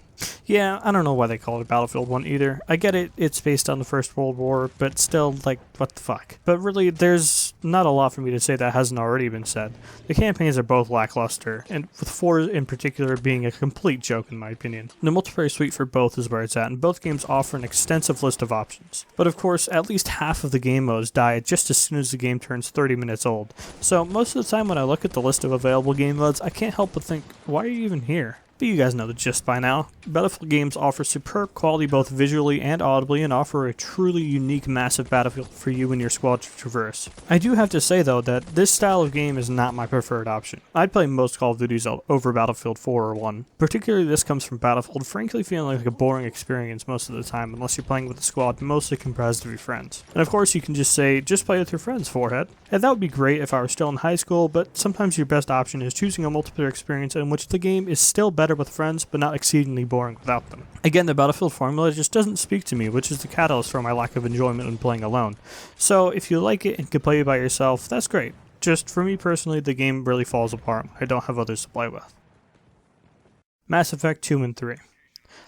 Yeah, I don't know why they call it Battlefield 1 either. I get it, it's based on the First World War, but still, like, what the fuck. But really, there's not a lot for me to say that hasn't already been said. The campaigns are both lackluster, and with 4 in particular being a complete joke in my opinion. The multiplayer suite for both is where it's at, and both games offer an extensive list of options. But of course, at least half of the game modes die just as soon as the game turns 30 minutes old. So most of the time when I look at the list of available game modes, I can't help but think, why are you even here? But you guys know the gist by now. Battlefield games offer superb quality both visually and audibly and offer a truly unique massive battlefield for you and your squad to traverse. I do have to say though that this style of game is not my preferred option. I'd play most Call of Duties over Battlefield 4 or 1. Particularly this comes from Battlefield frankly feeling like a boring experience most of the time unless you're playing with a squad mostly comprised of your friends. And of course you can just say, just play with your friends, forehead. And that would be great if I were still in high school, but sometimes your best option is choosing a multiplayer experience in which the game is still better with friends, but not exceedingly boring without them. Again, the Battlefield formula just doesn't speak to me, which is the catalyst for my lack of enjoyment when playing alone. So if you like it and can play it by yourself, that's great. Just for me personally, the game really falls apart when I don't have others to play with. Mass Effect 2 and 3.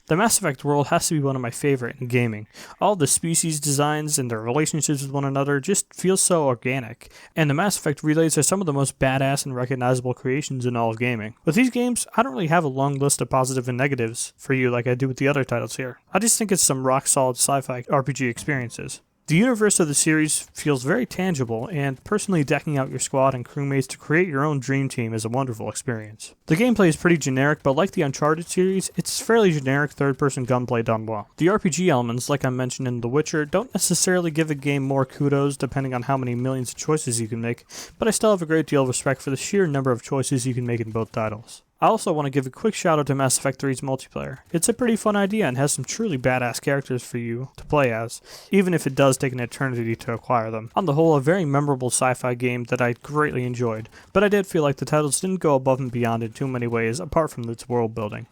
The Mass Effect world has to be one of my favorite in gaming. All the species designs and their relationships with one another just feel so organic, and the Mass Effect relays are some of the most badass and recognizable creations in all of gaming. With these games, I don't really have a long list of positive and negatives for you like I do with the other titles here. I just think it's some rock-solid sci-fi RPG experiences. The universe of the series feels very tangible, and personally decking out your squad and crewmates to create your own dream team is a wonderful experience. The gameplay is pretty generic, but like the Uncharted series, it's fairly generic third-person gunplay done well. The RPG elements, like I mentioned in The Witcher, don't necessarily give a game more kudos depending on how many millions of choices you can make, but I still have a great deal of respect for the sheer number of choices you can make in both titles. I also want to give a quick shout out to Mass Effect 3's multiplayer. It's a pretty fun idea and has some truly badass characters for you to play as, even if it does take an eternity to acquire them. On the whole, a very memorable sci-fi game that I greatly enjoyed, but I did feel like the titles didn't go above and beyond in too many ways apart from its world building.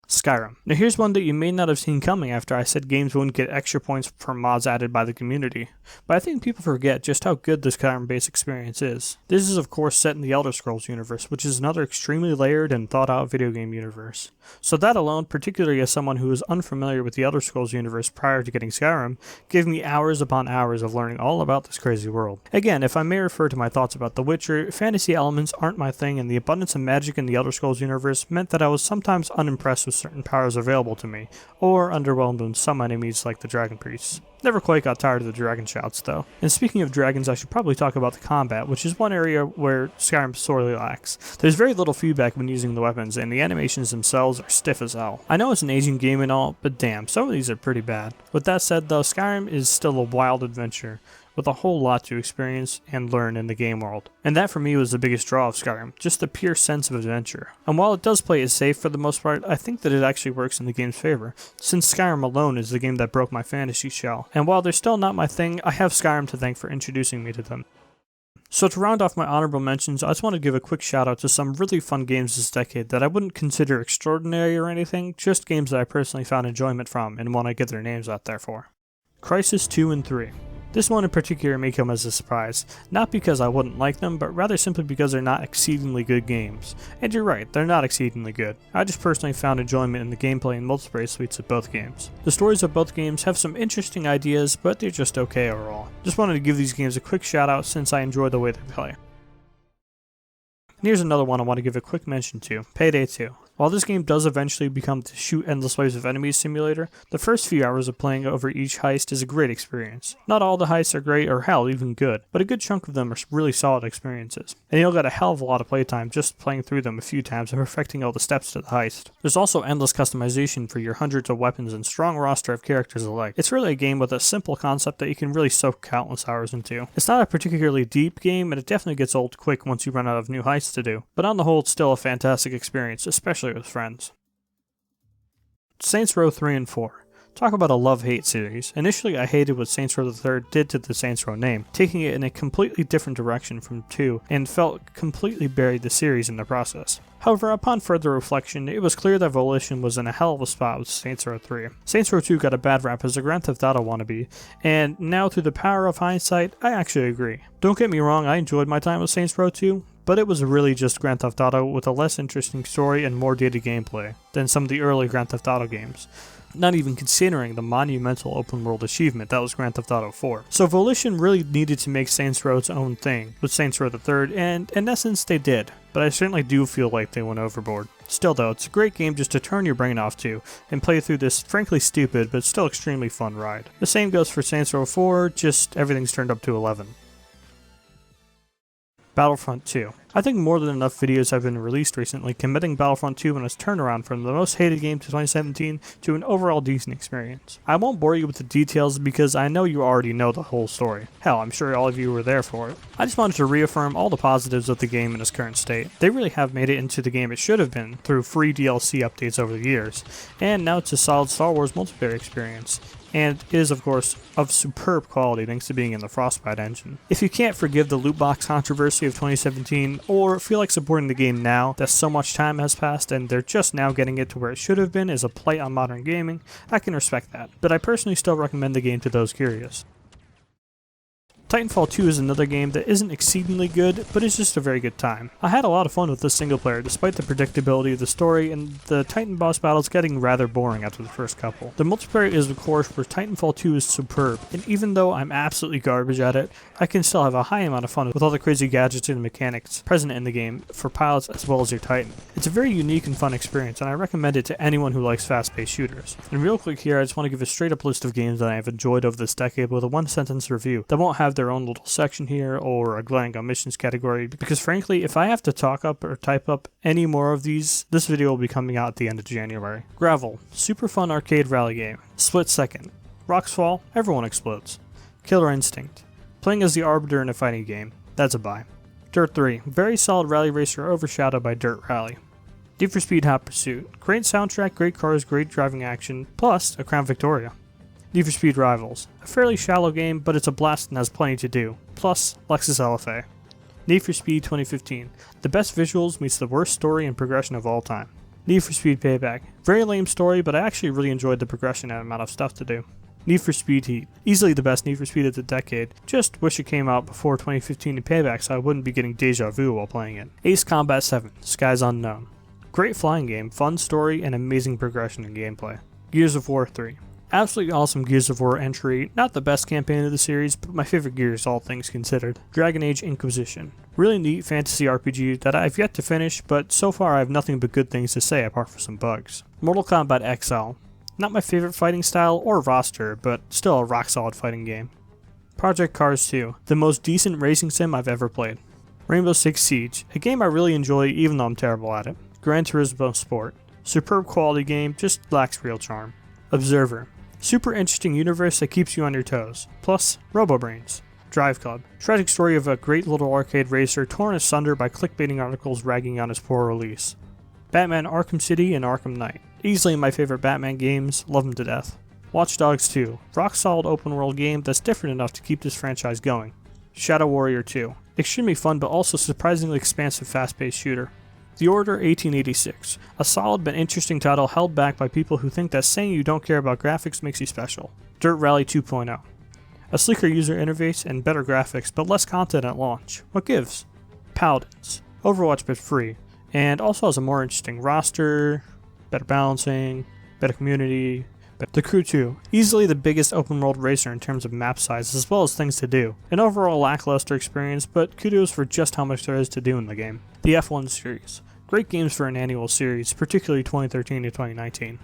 Skyrim. Now here's one that you may not have seen coming after I said games wouldn't get extra points for mods added by the community, but I think people forget just how good the Skyrim base experience is. This is of course set in the Elder Scrolls universe, which is another extremely layered and thought out video game universe. So that alone, particularly as someone who was unfamiliar with the Elder Scrolls universe prior to getting Skyrim, gave me hours upon hours of learning all about this crazy world. Again, if I may refer to my thoughts about The Witcher, fantasy elements aren't my thing, and the abundance of magic in the Elder Scrolls universe meant that I was sometimes unimpressed with certain powers available to me, or underwhelmed when some enemies like the Dragon Priests. Never quite got tired of the dragon shouts though. And speaking of dragons, I should probably talk about the combat, which is one area where Skyrim sorely lacks. There's very little feedback when using the weapons, and the animations themselves are stiff as hell. I know it's an aging game and all, but damn, some of these are pretty bad. With that said though, Skyrim is still a wild adventure, with a whole lot to experience and learn in the game world. And that for me was the biggest draw of Skyrim, just the pure sense of adventure. And while it does play it safe for the most part, I think that it actually works in the game's favor, since Skyrim alone is the game that broke my fantasy shell. And while they're still not my thing, I have Skyrim to thank for introducing me to them. So to round off my honorable mentions, I just want to give a quick shout out to some really fun games this decade that I wouldn't consider extraordinary or anything, just games that I personally found enjoyment from and want to get their names out there for. Crysis 2 and 3. This one in particular may come as a surprise, not because I wouldn't like them, but rather simply because they're not exceedingly good games. And you're right, they're not exceedingly good. I just personally found enjoyment in the gameplay and multiplayer suites of both games. The stories of both games have some interesting ideas, but they're just okay overall. Just wanted to give these games a quick shout out since I enjoy the way they play. And here's another one I want to give a quick mention to, Payday 2. While this game does eventually become the shoot endless waves of enemies simulator, the first few hours of playing over each heist is a great experience. Not all the heists are great or hell, even good, but a good chunk of them are really solid experiences. And you'll get a hell of a lot of playtime just playing through them a few times and perfecting all the steps to the heist. There's also endless customization for your hundreds of weapons and strong roster of characters alike. It's really a game with a simple concept that you can really soak countless hours into. It's not a particularly deep game, and it definitely gets old quick once you run out of new heists to do, but on the whole it's still a fantastic experience, especially with friends. Saints Row 3 and 4. Talk about a love-hate series. Initially I hated what Saints Row the 3rd did to the Saints Row name, taking it in a completely different direction from 2, and felt completely buried the series in the process. However, upon further reflection, it was clear that Volition was in a hell of a spot with Saints Row 3. Saints Row 2 got a bad rap as a Grand Theft Auto wannabe, and now through the power of hindsight, I actually agree. Don't get me wrong, I enjoyed my time with Saints Row 2, but it was really just Grand Theft Auto with a less interesting story and more dated gameplay than some of the early Grand Theft Auto games, not even considering the monumental open world achievement that was Grand Theft Auto 4. So Volition really needed to make Saints Row its own thing with Saints Row the 3rd, and in essence they did, but I certainly do feel like they went overboard. Still though, it's a great game just to turn your brain off to and play through this frankly stupid but still extremely fun ride. The same goes for Saints Row 4, just everything's turned up to 11. Battlefront 2. I think more than enough videos have been released recently committing Battlefront 2 on its turnaround from the most hated game to 2017 to an overall decent experience. I won't bore you with the details because I know you already know the whole story. Hell, I'm sure all of you were there for it. I just wanted to reaffirm all the positives of the game in its current state. They really have made it into the game it should have been through free DLC updates over the years, and now it's a solid Star Wars multiplayer experience. And is, of course, of superb quality thanks to being in the Frostbite engine. If you can't forgive the loot box controversy of 2017, or feel like supporting the game now that so much time has passed and they're just now getting it to where it should have been as a play on modern gaming, I can respect that, but I personally still recommend the game to those curious. Titanfall 2 is another game that isn't exceedingly good, but is just a very good time. I had a lot of fun with the single player despite the predictability of the story and the Titan boss battles getting rather boring after the first couple. The multiplayer is of course where Titanfall 2 is superb, and even though I'm absolutely garbage at it, I can still have a high amount of fun with all the crazy gadgets and mechanics present in the game for pilots as well as your Titan. It's a very unique and fun experience, and I recommend it to anyone who likes fast-paced shooters. And real quick here, I just want to give a straight up list of games that I have enjoyed over this decade with a one-sentence review that won't have their own little section here or a glaring omissions category, because frankly, if I have to talk up or type up any more of these, this video will be coming out at the end of January. Gravel, super fun arcade rally game. Split Second, Rocks Fall, everyone explodes. Killer Instinct, playing as the Arbiter in a fighting game, that's a buy. Dirt 3, very solid rally racer overshadowed by Dirt Rally. Need for Speed Hot Pursuit, great soundtrack, great cars, great driving action, plus a Crown Victoria. Need for Speed Rivals, a fairly shallow game, but it's a blast and has plenty to do, plus Lexus LFA. Need for Speed 2015, the best visuals meets the worst story and progression of all time. Need for Speed Payback, very lame story, but I actually really enjoyed the progression and amount of stuff to do. Need for Speed Heat, easily the best Need for Speed of the decade, just wish it came out before 2015 in Payback so I wouldn't be getting deja vu while playing it. Ace Combat 7, Skies Unknown, great flying game, fun story, and amazing progression in gameplay. Gears of War 3, Absolutely awesome Gears of War entry, not the best campaign of the series, but my favorite Gears all things considered. Dragon Age Inquisition. Really neat fantasy RPG that I've yet to finish, but so far I have nothing but good things to say apart from some bugs. Mortal Kombat XL. Not my favorite fighting style or roster, but still a rock solid fighting game. Project Cars 2. The most decent racing sim I've ever played. Rainbow Six Siege. A game I really enjoy even though I'm terrible at it. Gran Turismo Sport. Superb quality game, just lacks real charm. Observer. Super interesting universe that keeps you on your toes. Plus, RoboBrains. Drive Club. Tragic story of a great little arcade racer torn asunder by clickbaiting articles ragging on his poor release. Batman Arkham City and Arkham Knight. Easily my favorite Batman games, love them to death. Watch Dogs 2. Rock solid open world game that's different enough to keep this franchise going. Shadow Warrior 2. Extremely fun but also surprisingly expansive fast-paced shooter. The Order 1886, a solid but interesting title held back by people who think that saying you don't care about graphics makes you special. Dirt Rally 2.0, a sleeker user interface and better graphics but less content at launch. What gives? Paladins, Overwatch but free, and also has a more interesting roster, better balancing, better community. The Crew 2, easily the biggest open world racer in terms of map size as well as things to do. An overall lackluster experience, but kudos for just how much there is to do in the game. The F1 series. Great games for an annual series, particularly 2013 to 2019.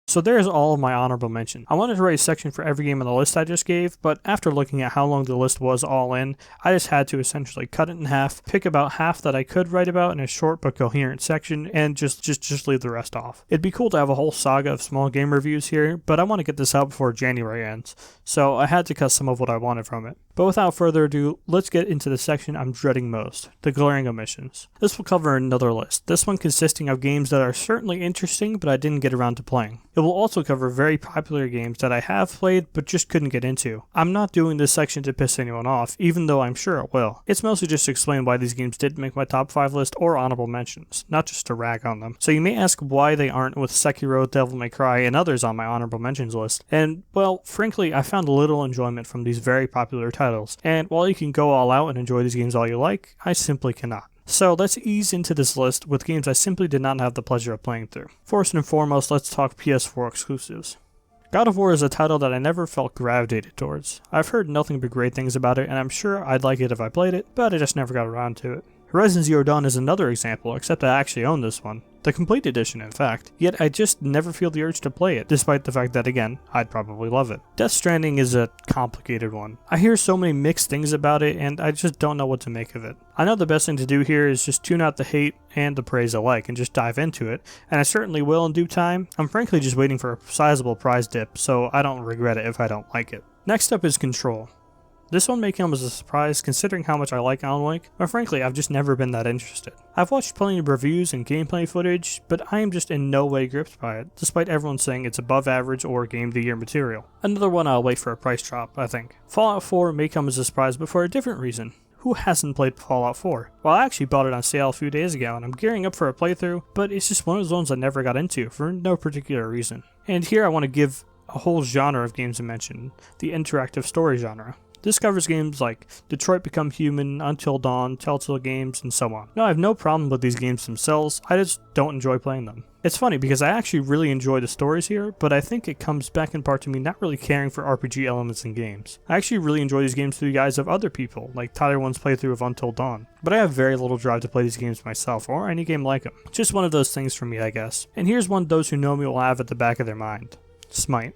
So there's all of my honorable mentions. I wanted to write a section for every game on the list I just gave, but after looking at how long the list was all in, I just had to essentially cut it in half, pick about half that I could write about in a short but coherent section, and just leave the rest off. It'd be cool to have a whole saga of small game reviews here, but I want to get this out before January ends, so I had to cut some of what I wanted from it. But without further ado, let's get into the section I'm dreading most, the glaring omissions. This will cover another list, this one consisting of games that are certainly interesting but I didn't get around to playing. It will also cover very popular games that I have played but just couldn't get into. I'm not doing this section to piss anyone off, even though I'm sure it will. It's mostly just to explain why these games didn't make my top 5 list or honorable mentions, not just to rag on them. So you may ask why they aren't with Sekiro, Devil May Cry, and others on my honorable mentions list, and well, frankly, I found little enjoyment from these very popular titles, and while you can go all out and enjoy these games all you like, I simply cannot. So let's ease into this list with games I simply did not have the pleasure of playing through. First and foremost, let's talk PS4 exclusives. God of War is a title that I never felt gravitated towards. I've heard nothing but great things about it, and I'm sure I'd like it if I played it, but I just never got around to it. Horizon Zero Dawn is another example, except I actually own this one. The complete edition, in fact. Yet I just never feel the urge to play it, despite the fact that, again, I'd probably love it. Death Stranding is a complicated one. I hear so many mixed things about it, and I just don't know what to make of it. I know the best thing to do here is just tune out the hate and the praise alike, and just dive into it, and I certainly will in due time. I'm frankly just waiting for a sizable prize dip, so I don't regret it if I don't like it. Next up is Control. This one may come as a surprise considering how much I like Alan Wake, but frankly I've just never been that interested. I've watched plenty of reviews and gameplay footage, but I am just in no way gripped by it, despite everyone saying it's above average or Game of the Year material. Another one I'll wait for a price drop, I think. Fallout 4 may come as a surprise, but for a different reason. Who hasn't played Fallout 4? Well, I actually bought it on sale a few days ago and I'm gearing up for a playthrough, but it's just one of those ones I never got into for no particular reason. And here I want to give a whole genre of games to mention, the interactive story genre. This covers games like Detroit Become Human, Until Dawn, Telltale Games, and so on. Now, I have no problem with these games themselves, I just don't enjoy playing them. It's funny because I actually really enjoy the stories here, but I think it comes back in part to me not really caring for RPG elements in games. I actually really enjoy these games through the eyes of other people, like Tyler One's playthrough of Until Dawn. But I have very little drive to play these games myself, or any game like them. Just one of those things for me, I guess. And here's one those who know me will have at the back of their mind. SMITE.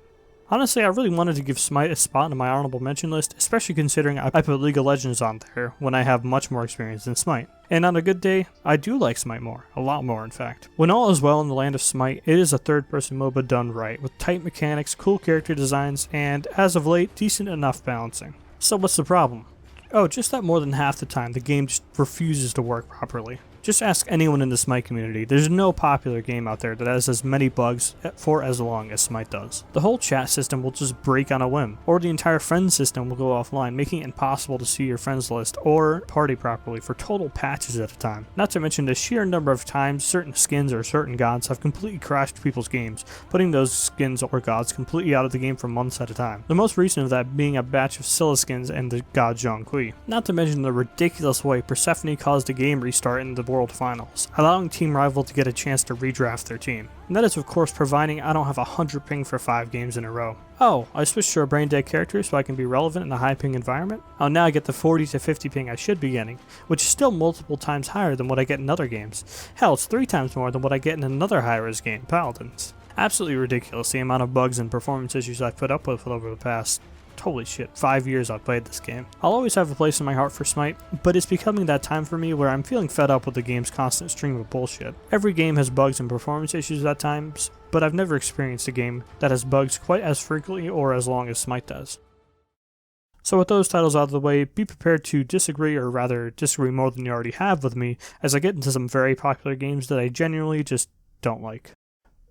Honestly, I really wanted to give SMITE a spot in my honorable mention list, especially considering I put League of Legends on there when I have much more experience than SMITE. And on a good day, I do like SMITE more, a lot more in fact. When all is well in the land of SMITE, it is a third-person MOBA done right, with tight mechanics, cool character designs, and, as of late, decent enough balancing. So what's the problem? Oh, just that more than half the time the game just refuses to work properly. Just ask anyone in the SMITE community, there's no popular game out there that has as many bugs for as long as SMITE does. The whole chat system will just break on a whim, or the entire friend system will go offline, making it impossible to see your friends list or party properly for total patches at a time. Not to mention the sheer number of times certain skins or certain gods have completely crashed people's games, putting those skins or gods completely out of the game for months at a time. The most recent of that being a batch of Scylla skins and the god Zhong Kui. Not to mention the ridiculous way Persephone caused a game restart in the World Finals, allowing Team Rival to get a chance to redraft their team. And that is of course providing I don't have 100 ping for 5 games in a row. Oh, I switched to a brain dead character so I can be relevant in a high ping environment? Oh, now I get the 40 to 50 ping I should be getting, which is still multiple times higher than what I get in other games. Hell, it's 3 times more than what I get in another high-res game, Paladins. Absolutely ridiculous the amount of bugs and performance issues I've put up with over the past, holy shit, 5 years I've played this game. I'll always have a place in my heart for Smite, but it's becoming that time for me where I'm feeling fed up with the game's constant stream of bullshit. Every game has bugs and performance issues at times, but I've never experienced a game that has bugs quite as frequently or as long as Smite does. So with those titles out of the way, be prepared to disagree, or rather disagree more than you already have with me, as I get into some very popular games that I genuinely just don't like.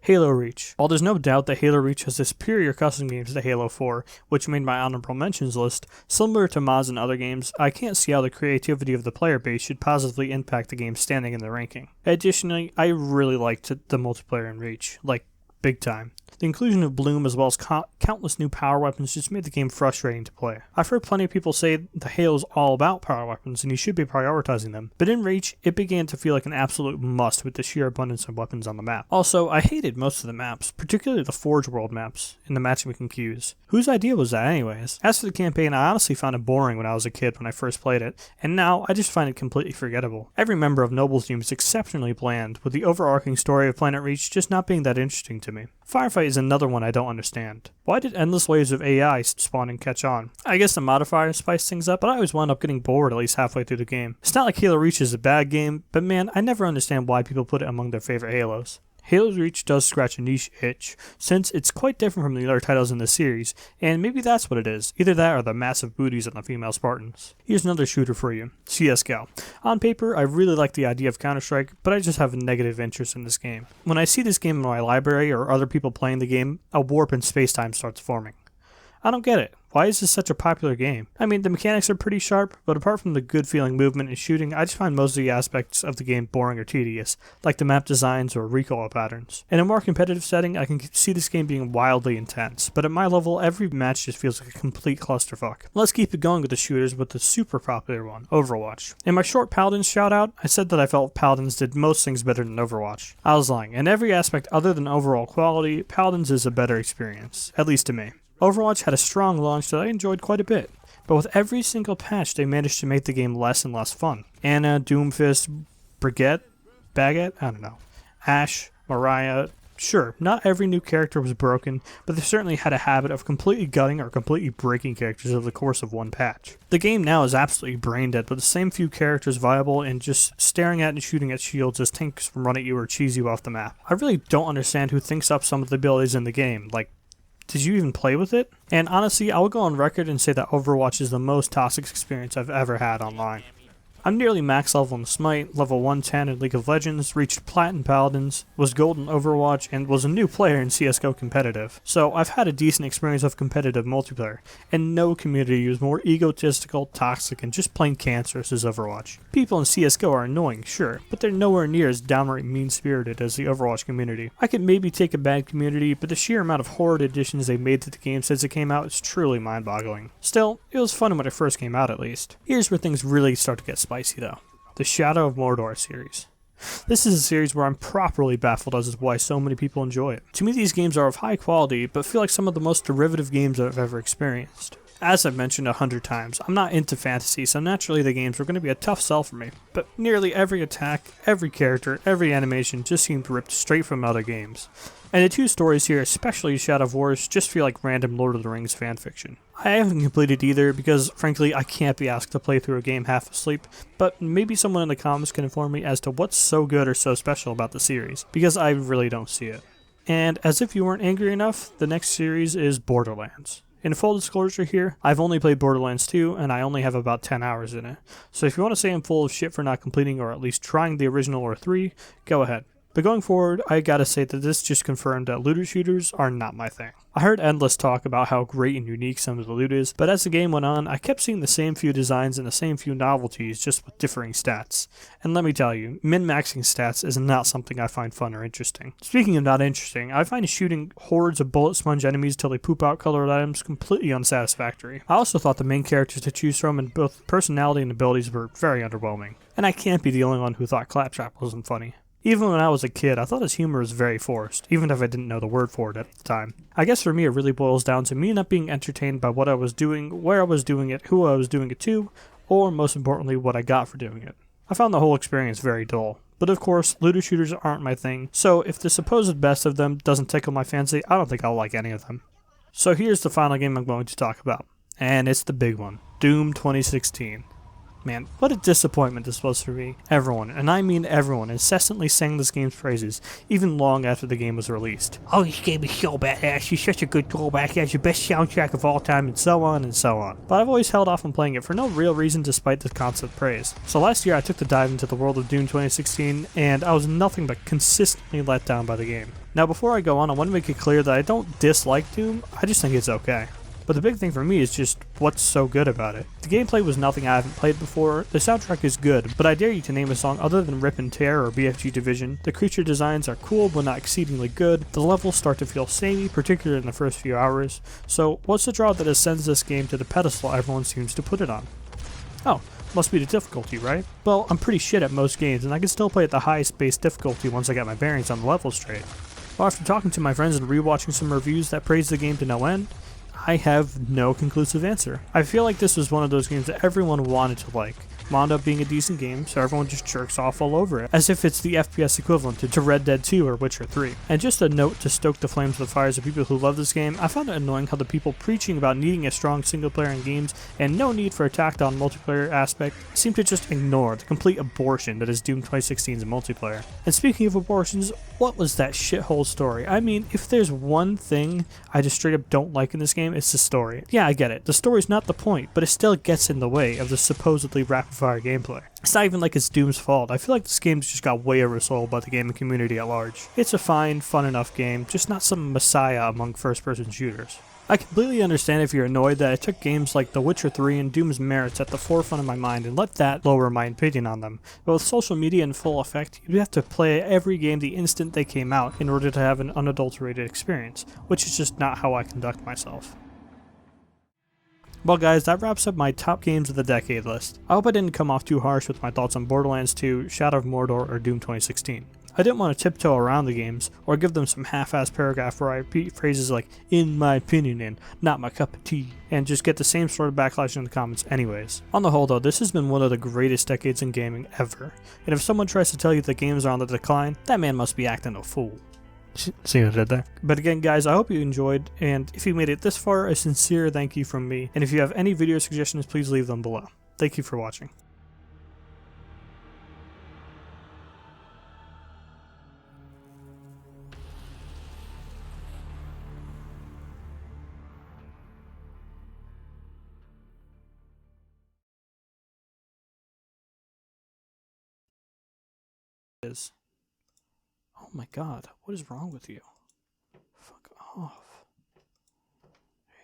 Halo Reach. While there's no doubt that Halo Reach has the superior custom games to Halo 4, which made my honorable mentions list, similar to mods and other games, I can't see how the creativity of the player base should positively impact the game's standing in the ranking. Additionally, I really liked the multiplayer in Reach, like big time. The inclusion of Bloom as well as countless new power weapons just made the game frustrating to play. I've heard plenty of people say the Halo is all about power weapons and you should be prioritizing them, but in Reach, it began to feel like an absolute must with the sheer abundance of weapons on the map. Also, I hated most of the maps, particularly the Forge World maps and the matchmaking queues. Whose idea was that anyways? As for the campaign, I honestly found it boring when I was a kid when I first played it, and now I just find it completely forgettable. Every member of Noble's team is exceptionally bland, with the overarching story of Planet Reach just not being that interesting to me. Firefight is another one I don't understand. Why did endless waves of AI spawn and catch on? I guess the modifiers spice things up, but I always wound up getting bored at least halfway through the game. It's not like Halo Reach is a bad game, but man, I never understand why people put it among their favorite Halos. Halo Reach does scratch a niche itch, since it's quite different from the other titles in the series, and maybe that's what it is, either that or the massive booties on the female Spartans. Here's another shooter for you, CSGO. On paper, I really like the idea of Counter-Strike, but I just have a negative interest in this game. When I see this game in my library or other people playing the game, a warp in space-time starts forming. I don't get it. Why is this such a popular game? I mean, the mechanics are pretty sharp, but apart from the good feeling movement and shooting, I just find most of the aspects of the game boring or tedious, like the map designs or recoil patterns. In a more competitive setting, I can see this game being wildly intense, but at my level, every match just feels like a complete clusterfuck. Let's keep it going with the shooters with the super popular one, Overwatch. In my short Paladins shout out, I said that I felt Paladins did most things better than Overwatch. I was lying. In every aspect other than overall quality, Paladins is a better experience, at least to me. Overwatch had a strong launch that I enjoyed quite a bit, but with every single patch they managed to make the game less and less fun. Anna, Doomfist, Baguette, I don't know, Ashe, Mariah, sure, not every new character was broken, but they certainly had a habit of completely gutting or completely breaking characters over the course of one patch. The game now is absolutely brain dead, with the same few characters viable and just staring at and shooting at shields as tanks run at you or cheese you off the map. I really don't understand who thinks up some of the abilities in the game, like, did you even play with it? And honestly, I will go on record and say that Overwatch is the most toxic experience I've ever had online. I'm nearly max level in Smite, level 110 in League of Legends, reached Plat in Paladins, was gold in Overwatch, and was a new player in CSGO competitive. So I've had a decent experience of competitive multiplayer, and no community is more egotistical, toxic, and just plain cancerous as Overwatch. People in CSGO are annoying, sure, but they're nowhere near as downright mean-spirited as the Overwatch community. I could maybe take a bad community, but the sheer amount of horrid additions they've made to the game since it came out is truly mind-boggling. Still, it was fun when it first came out at least. Here's where things really start to get spicy though. The Shadow of Mordor series. This is a series where I'm properly baffled as to why so many people enjoy it. To me, these games are of high quality, but feel like some of the most derivative games I've ever experienced. As I've mentioned 100 times, I'm not into fantasy, so naturally the games were going to be a tough sell for me. But nearly every attack, every character, every animation just seemed ripped straight from other games. And the two stories here, especially Shadow of Wars, just feel like random Lord of the Rings fanfiction. I haven't completed either because, frankly, I can't be asked to play through a game half asleep, but maybe someone in the comments can inform me as to what's so good or so special about the series, because I really don't see it. And as if you weren't angry enough, the next series is Borderlands. In full disclosure here, I've only played Borderlands 2, and I only have about 10 hours in it. So if you want to say I'm full of shit for not completing or at least trying the original or 3, go ahead. But going forward, I gotta say that this just confirmed that looter shooters are not my thing. I heard endless talk about how great and unique some of the loot is, but as the game went on, I kept seeing the same few designs and the same few novelties, just with differing stats. And let me tell you, min-maxing stats is not something I find fun or interesting. Speaking of not interesting, I find shooting hordes of bullet sponge enemies till they poop out colored items completely unsatisfactory. I also thought the main characters to choose from in both personality and abilities were very underwhelming. And I can't be the only one who thought Claptrap wasn't funny. Even when I was a kid, I thought his humor was very forced, even if I didn't know the word for it at the time. I guess for me it really boils down to me not being entertained by what I was doing, where I was doing it, who I was doing it to, or most importantly, what I got for doing it. I found the whole experience very dull. But of course, looter shooters aren't my thing, so if the supposed best of them doesn't tickle my fancy, I don't think I'll like any of them. So here's the final game I'm going to talk about, and it's the big one, Doom 2016. Man, what a disappointment this was for me. Everyone, and I mean everyone, incessantly sang this game's praises, even long after the game was released. Oh, this game is so badass, it's such a good throwback, it has the best soundtrack of all time, and so on and so on. But I've always held off on playing it for no real reason despite the constant praise. So last year I took the dive into the world of Doom 2016, and I was nothing but consistently let down by the game. Now before I go on, I want to make it clear that I don't dislike Doom, I just think it's okay. But the big thing for me is just what's so good about it. The gameplay was nothing I haven't played before, the soundtrack is good, but I dare you to name a song other than Rip and Tear or BFG Division. The creature designs are cool but not exceedingly good, the levels start to feel samey, particularly in the first few hours, so what's the draw that ascends this game to the pedestal everyone seems to put it on? Oh, must be the difficulty, right? Well, I'm pretty shit at most games, and I can still play at the highest base difficulty once I get my bearings on the level straight. Well, after talking to my friends and rewatching some reviews that praise the game to no end, I have no conclusive answer. I feel like this was one of those games that everyone wanted to like. Wound up being a decent game, so everyone just jerks off all over it, as if it's the FPS equivalent to Red Dead 2 or Witcher 3. And just a note to stoke the flames of the fires of people who love this game, I found it annoying how the people preaching about needing a strong single player in games and no need for a tacked on multiplayer aspect seem to just ignore the complete abortion that is Doom 2016's multiplayer. And speaking of abortions, what was that shithole story? I mean, if there's one thing I just straight up don't like in this game, it's the story. Yeah, I get it. The story's not the point, but it still gets in the way of the supposedly rapid-fire gameplay. It's not even like it's Doom's fault. I feel like this game's just got way oversold by the gaming community at large. It's a fine, fun enough game, just not some messiah among first-person shooters. I completely understand if you're annoyed that I took games like The Witcher 3 and Doom's merits at the forefront of my mind and let that lower my opinion on them. But with social media in full effect, you have to play every game the instant they came out in order to have an unadulterated experience, which is just not how I conduct myself. Well guys, that wraps up my top games of the decade list. I hope I didn't come off too harsh with my thoughts on Borderlands 2, Shadow of Mordor, or Doom 2016. I didn't want to tiptoe around the games, or give them some half-assed paragraph where I repeat phrases like, in my opinion, and not my cup of tea, and just get the same sort of backlash in the comments anyways. On the whole though, this has been one of the greatest decades in gaming ever, and if someone tries to tell you that games are on the decline, that man must be acting a fool. See what I did there? But again guys, I hope you enjoyed, and if you made it this far, a sincere thank you from me, and if you have any video suggestions, please leave them below. Thank you for watching. Oh my god, what is wrong with you? Fuck off.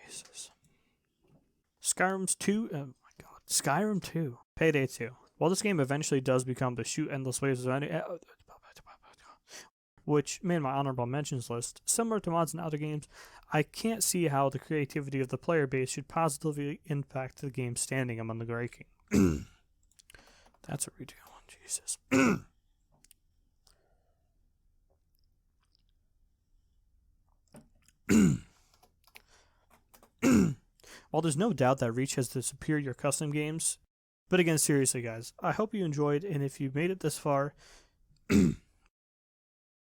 Jesus. Skyrim's 2, oh my god. Skyrim 2. Payday 2. While this game eventually does become the shoot endless waves of any, which made my honorable mentions list, similar to mods and other games, I can't see how the creativity of the player base should positively impact the game's standing among the ranking. That's what we do. Jesus. While there's no doubt that Reach has the superior custom games, but again, seriously guys, I hope you enjoyed, and if you made it this far,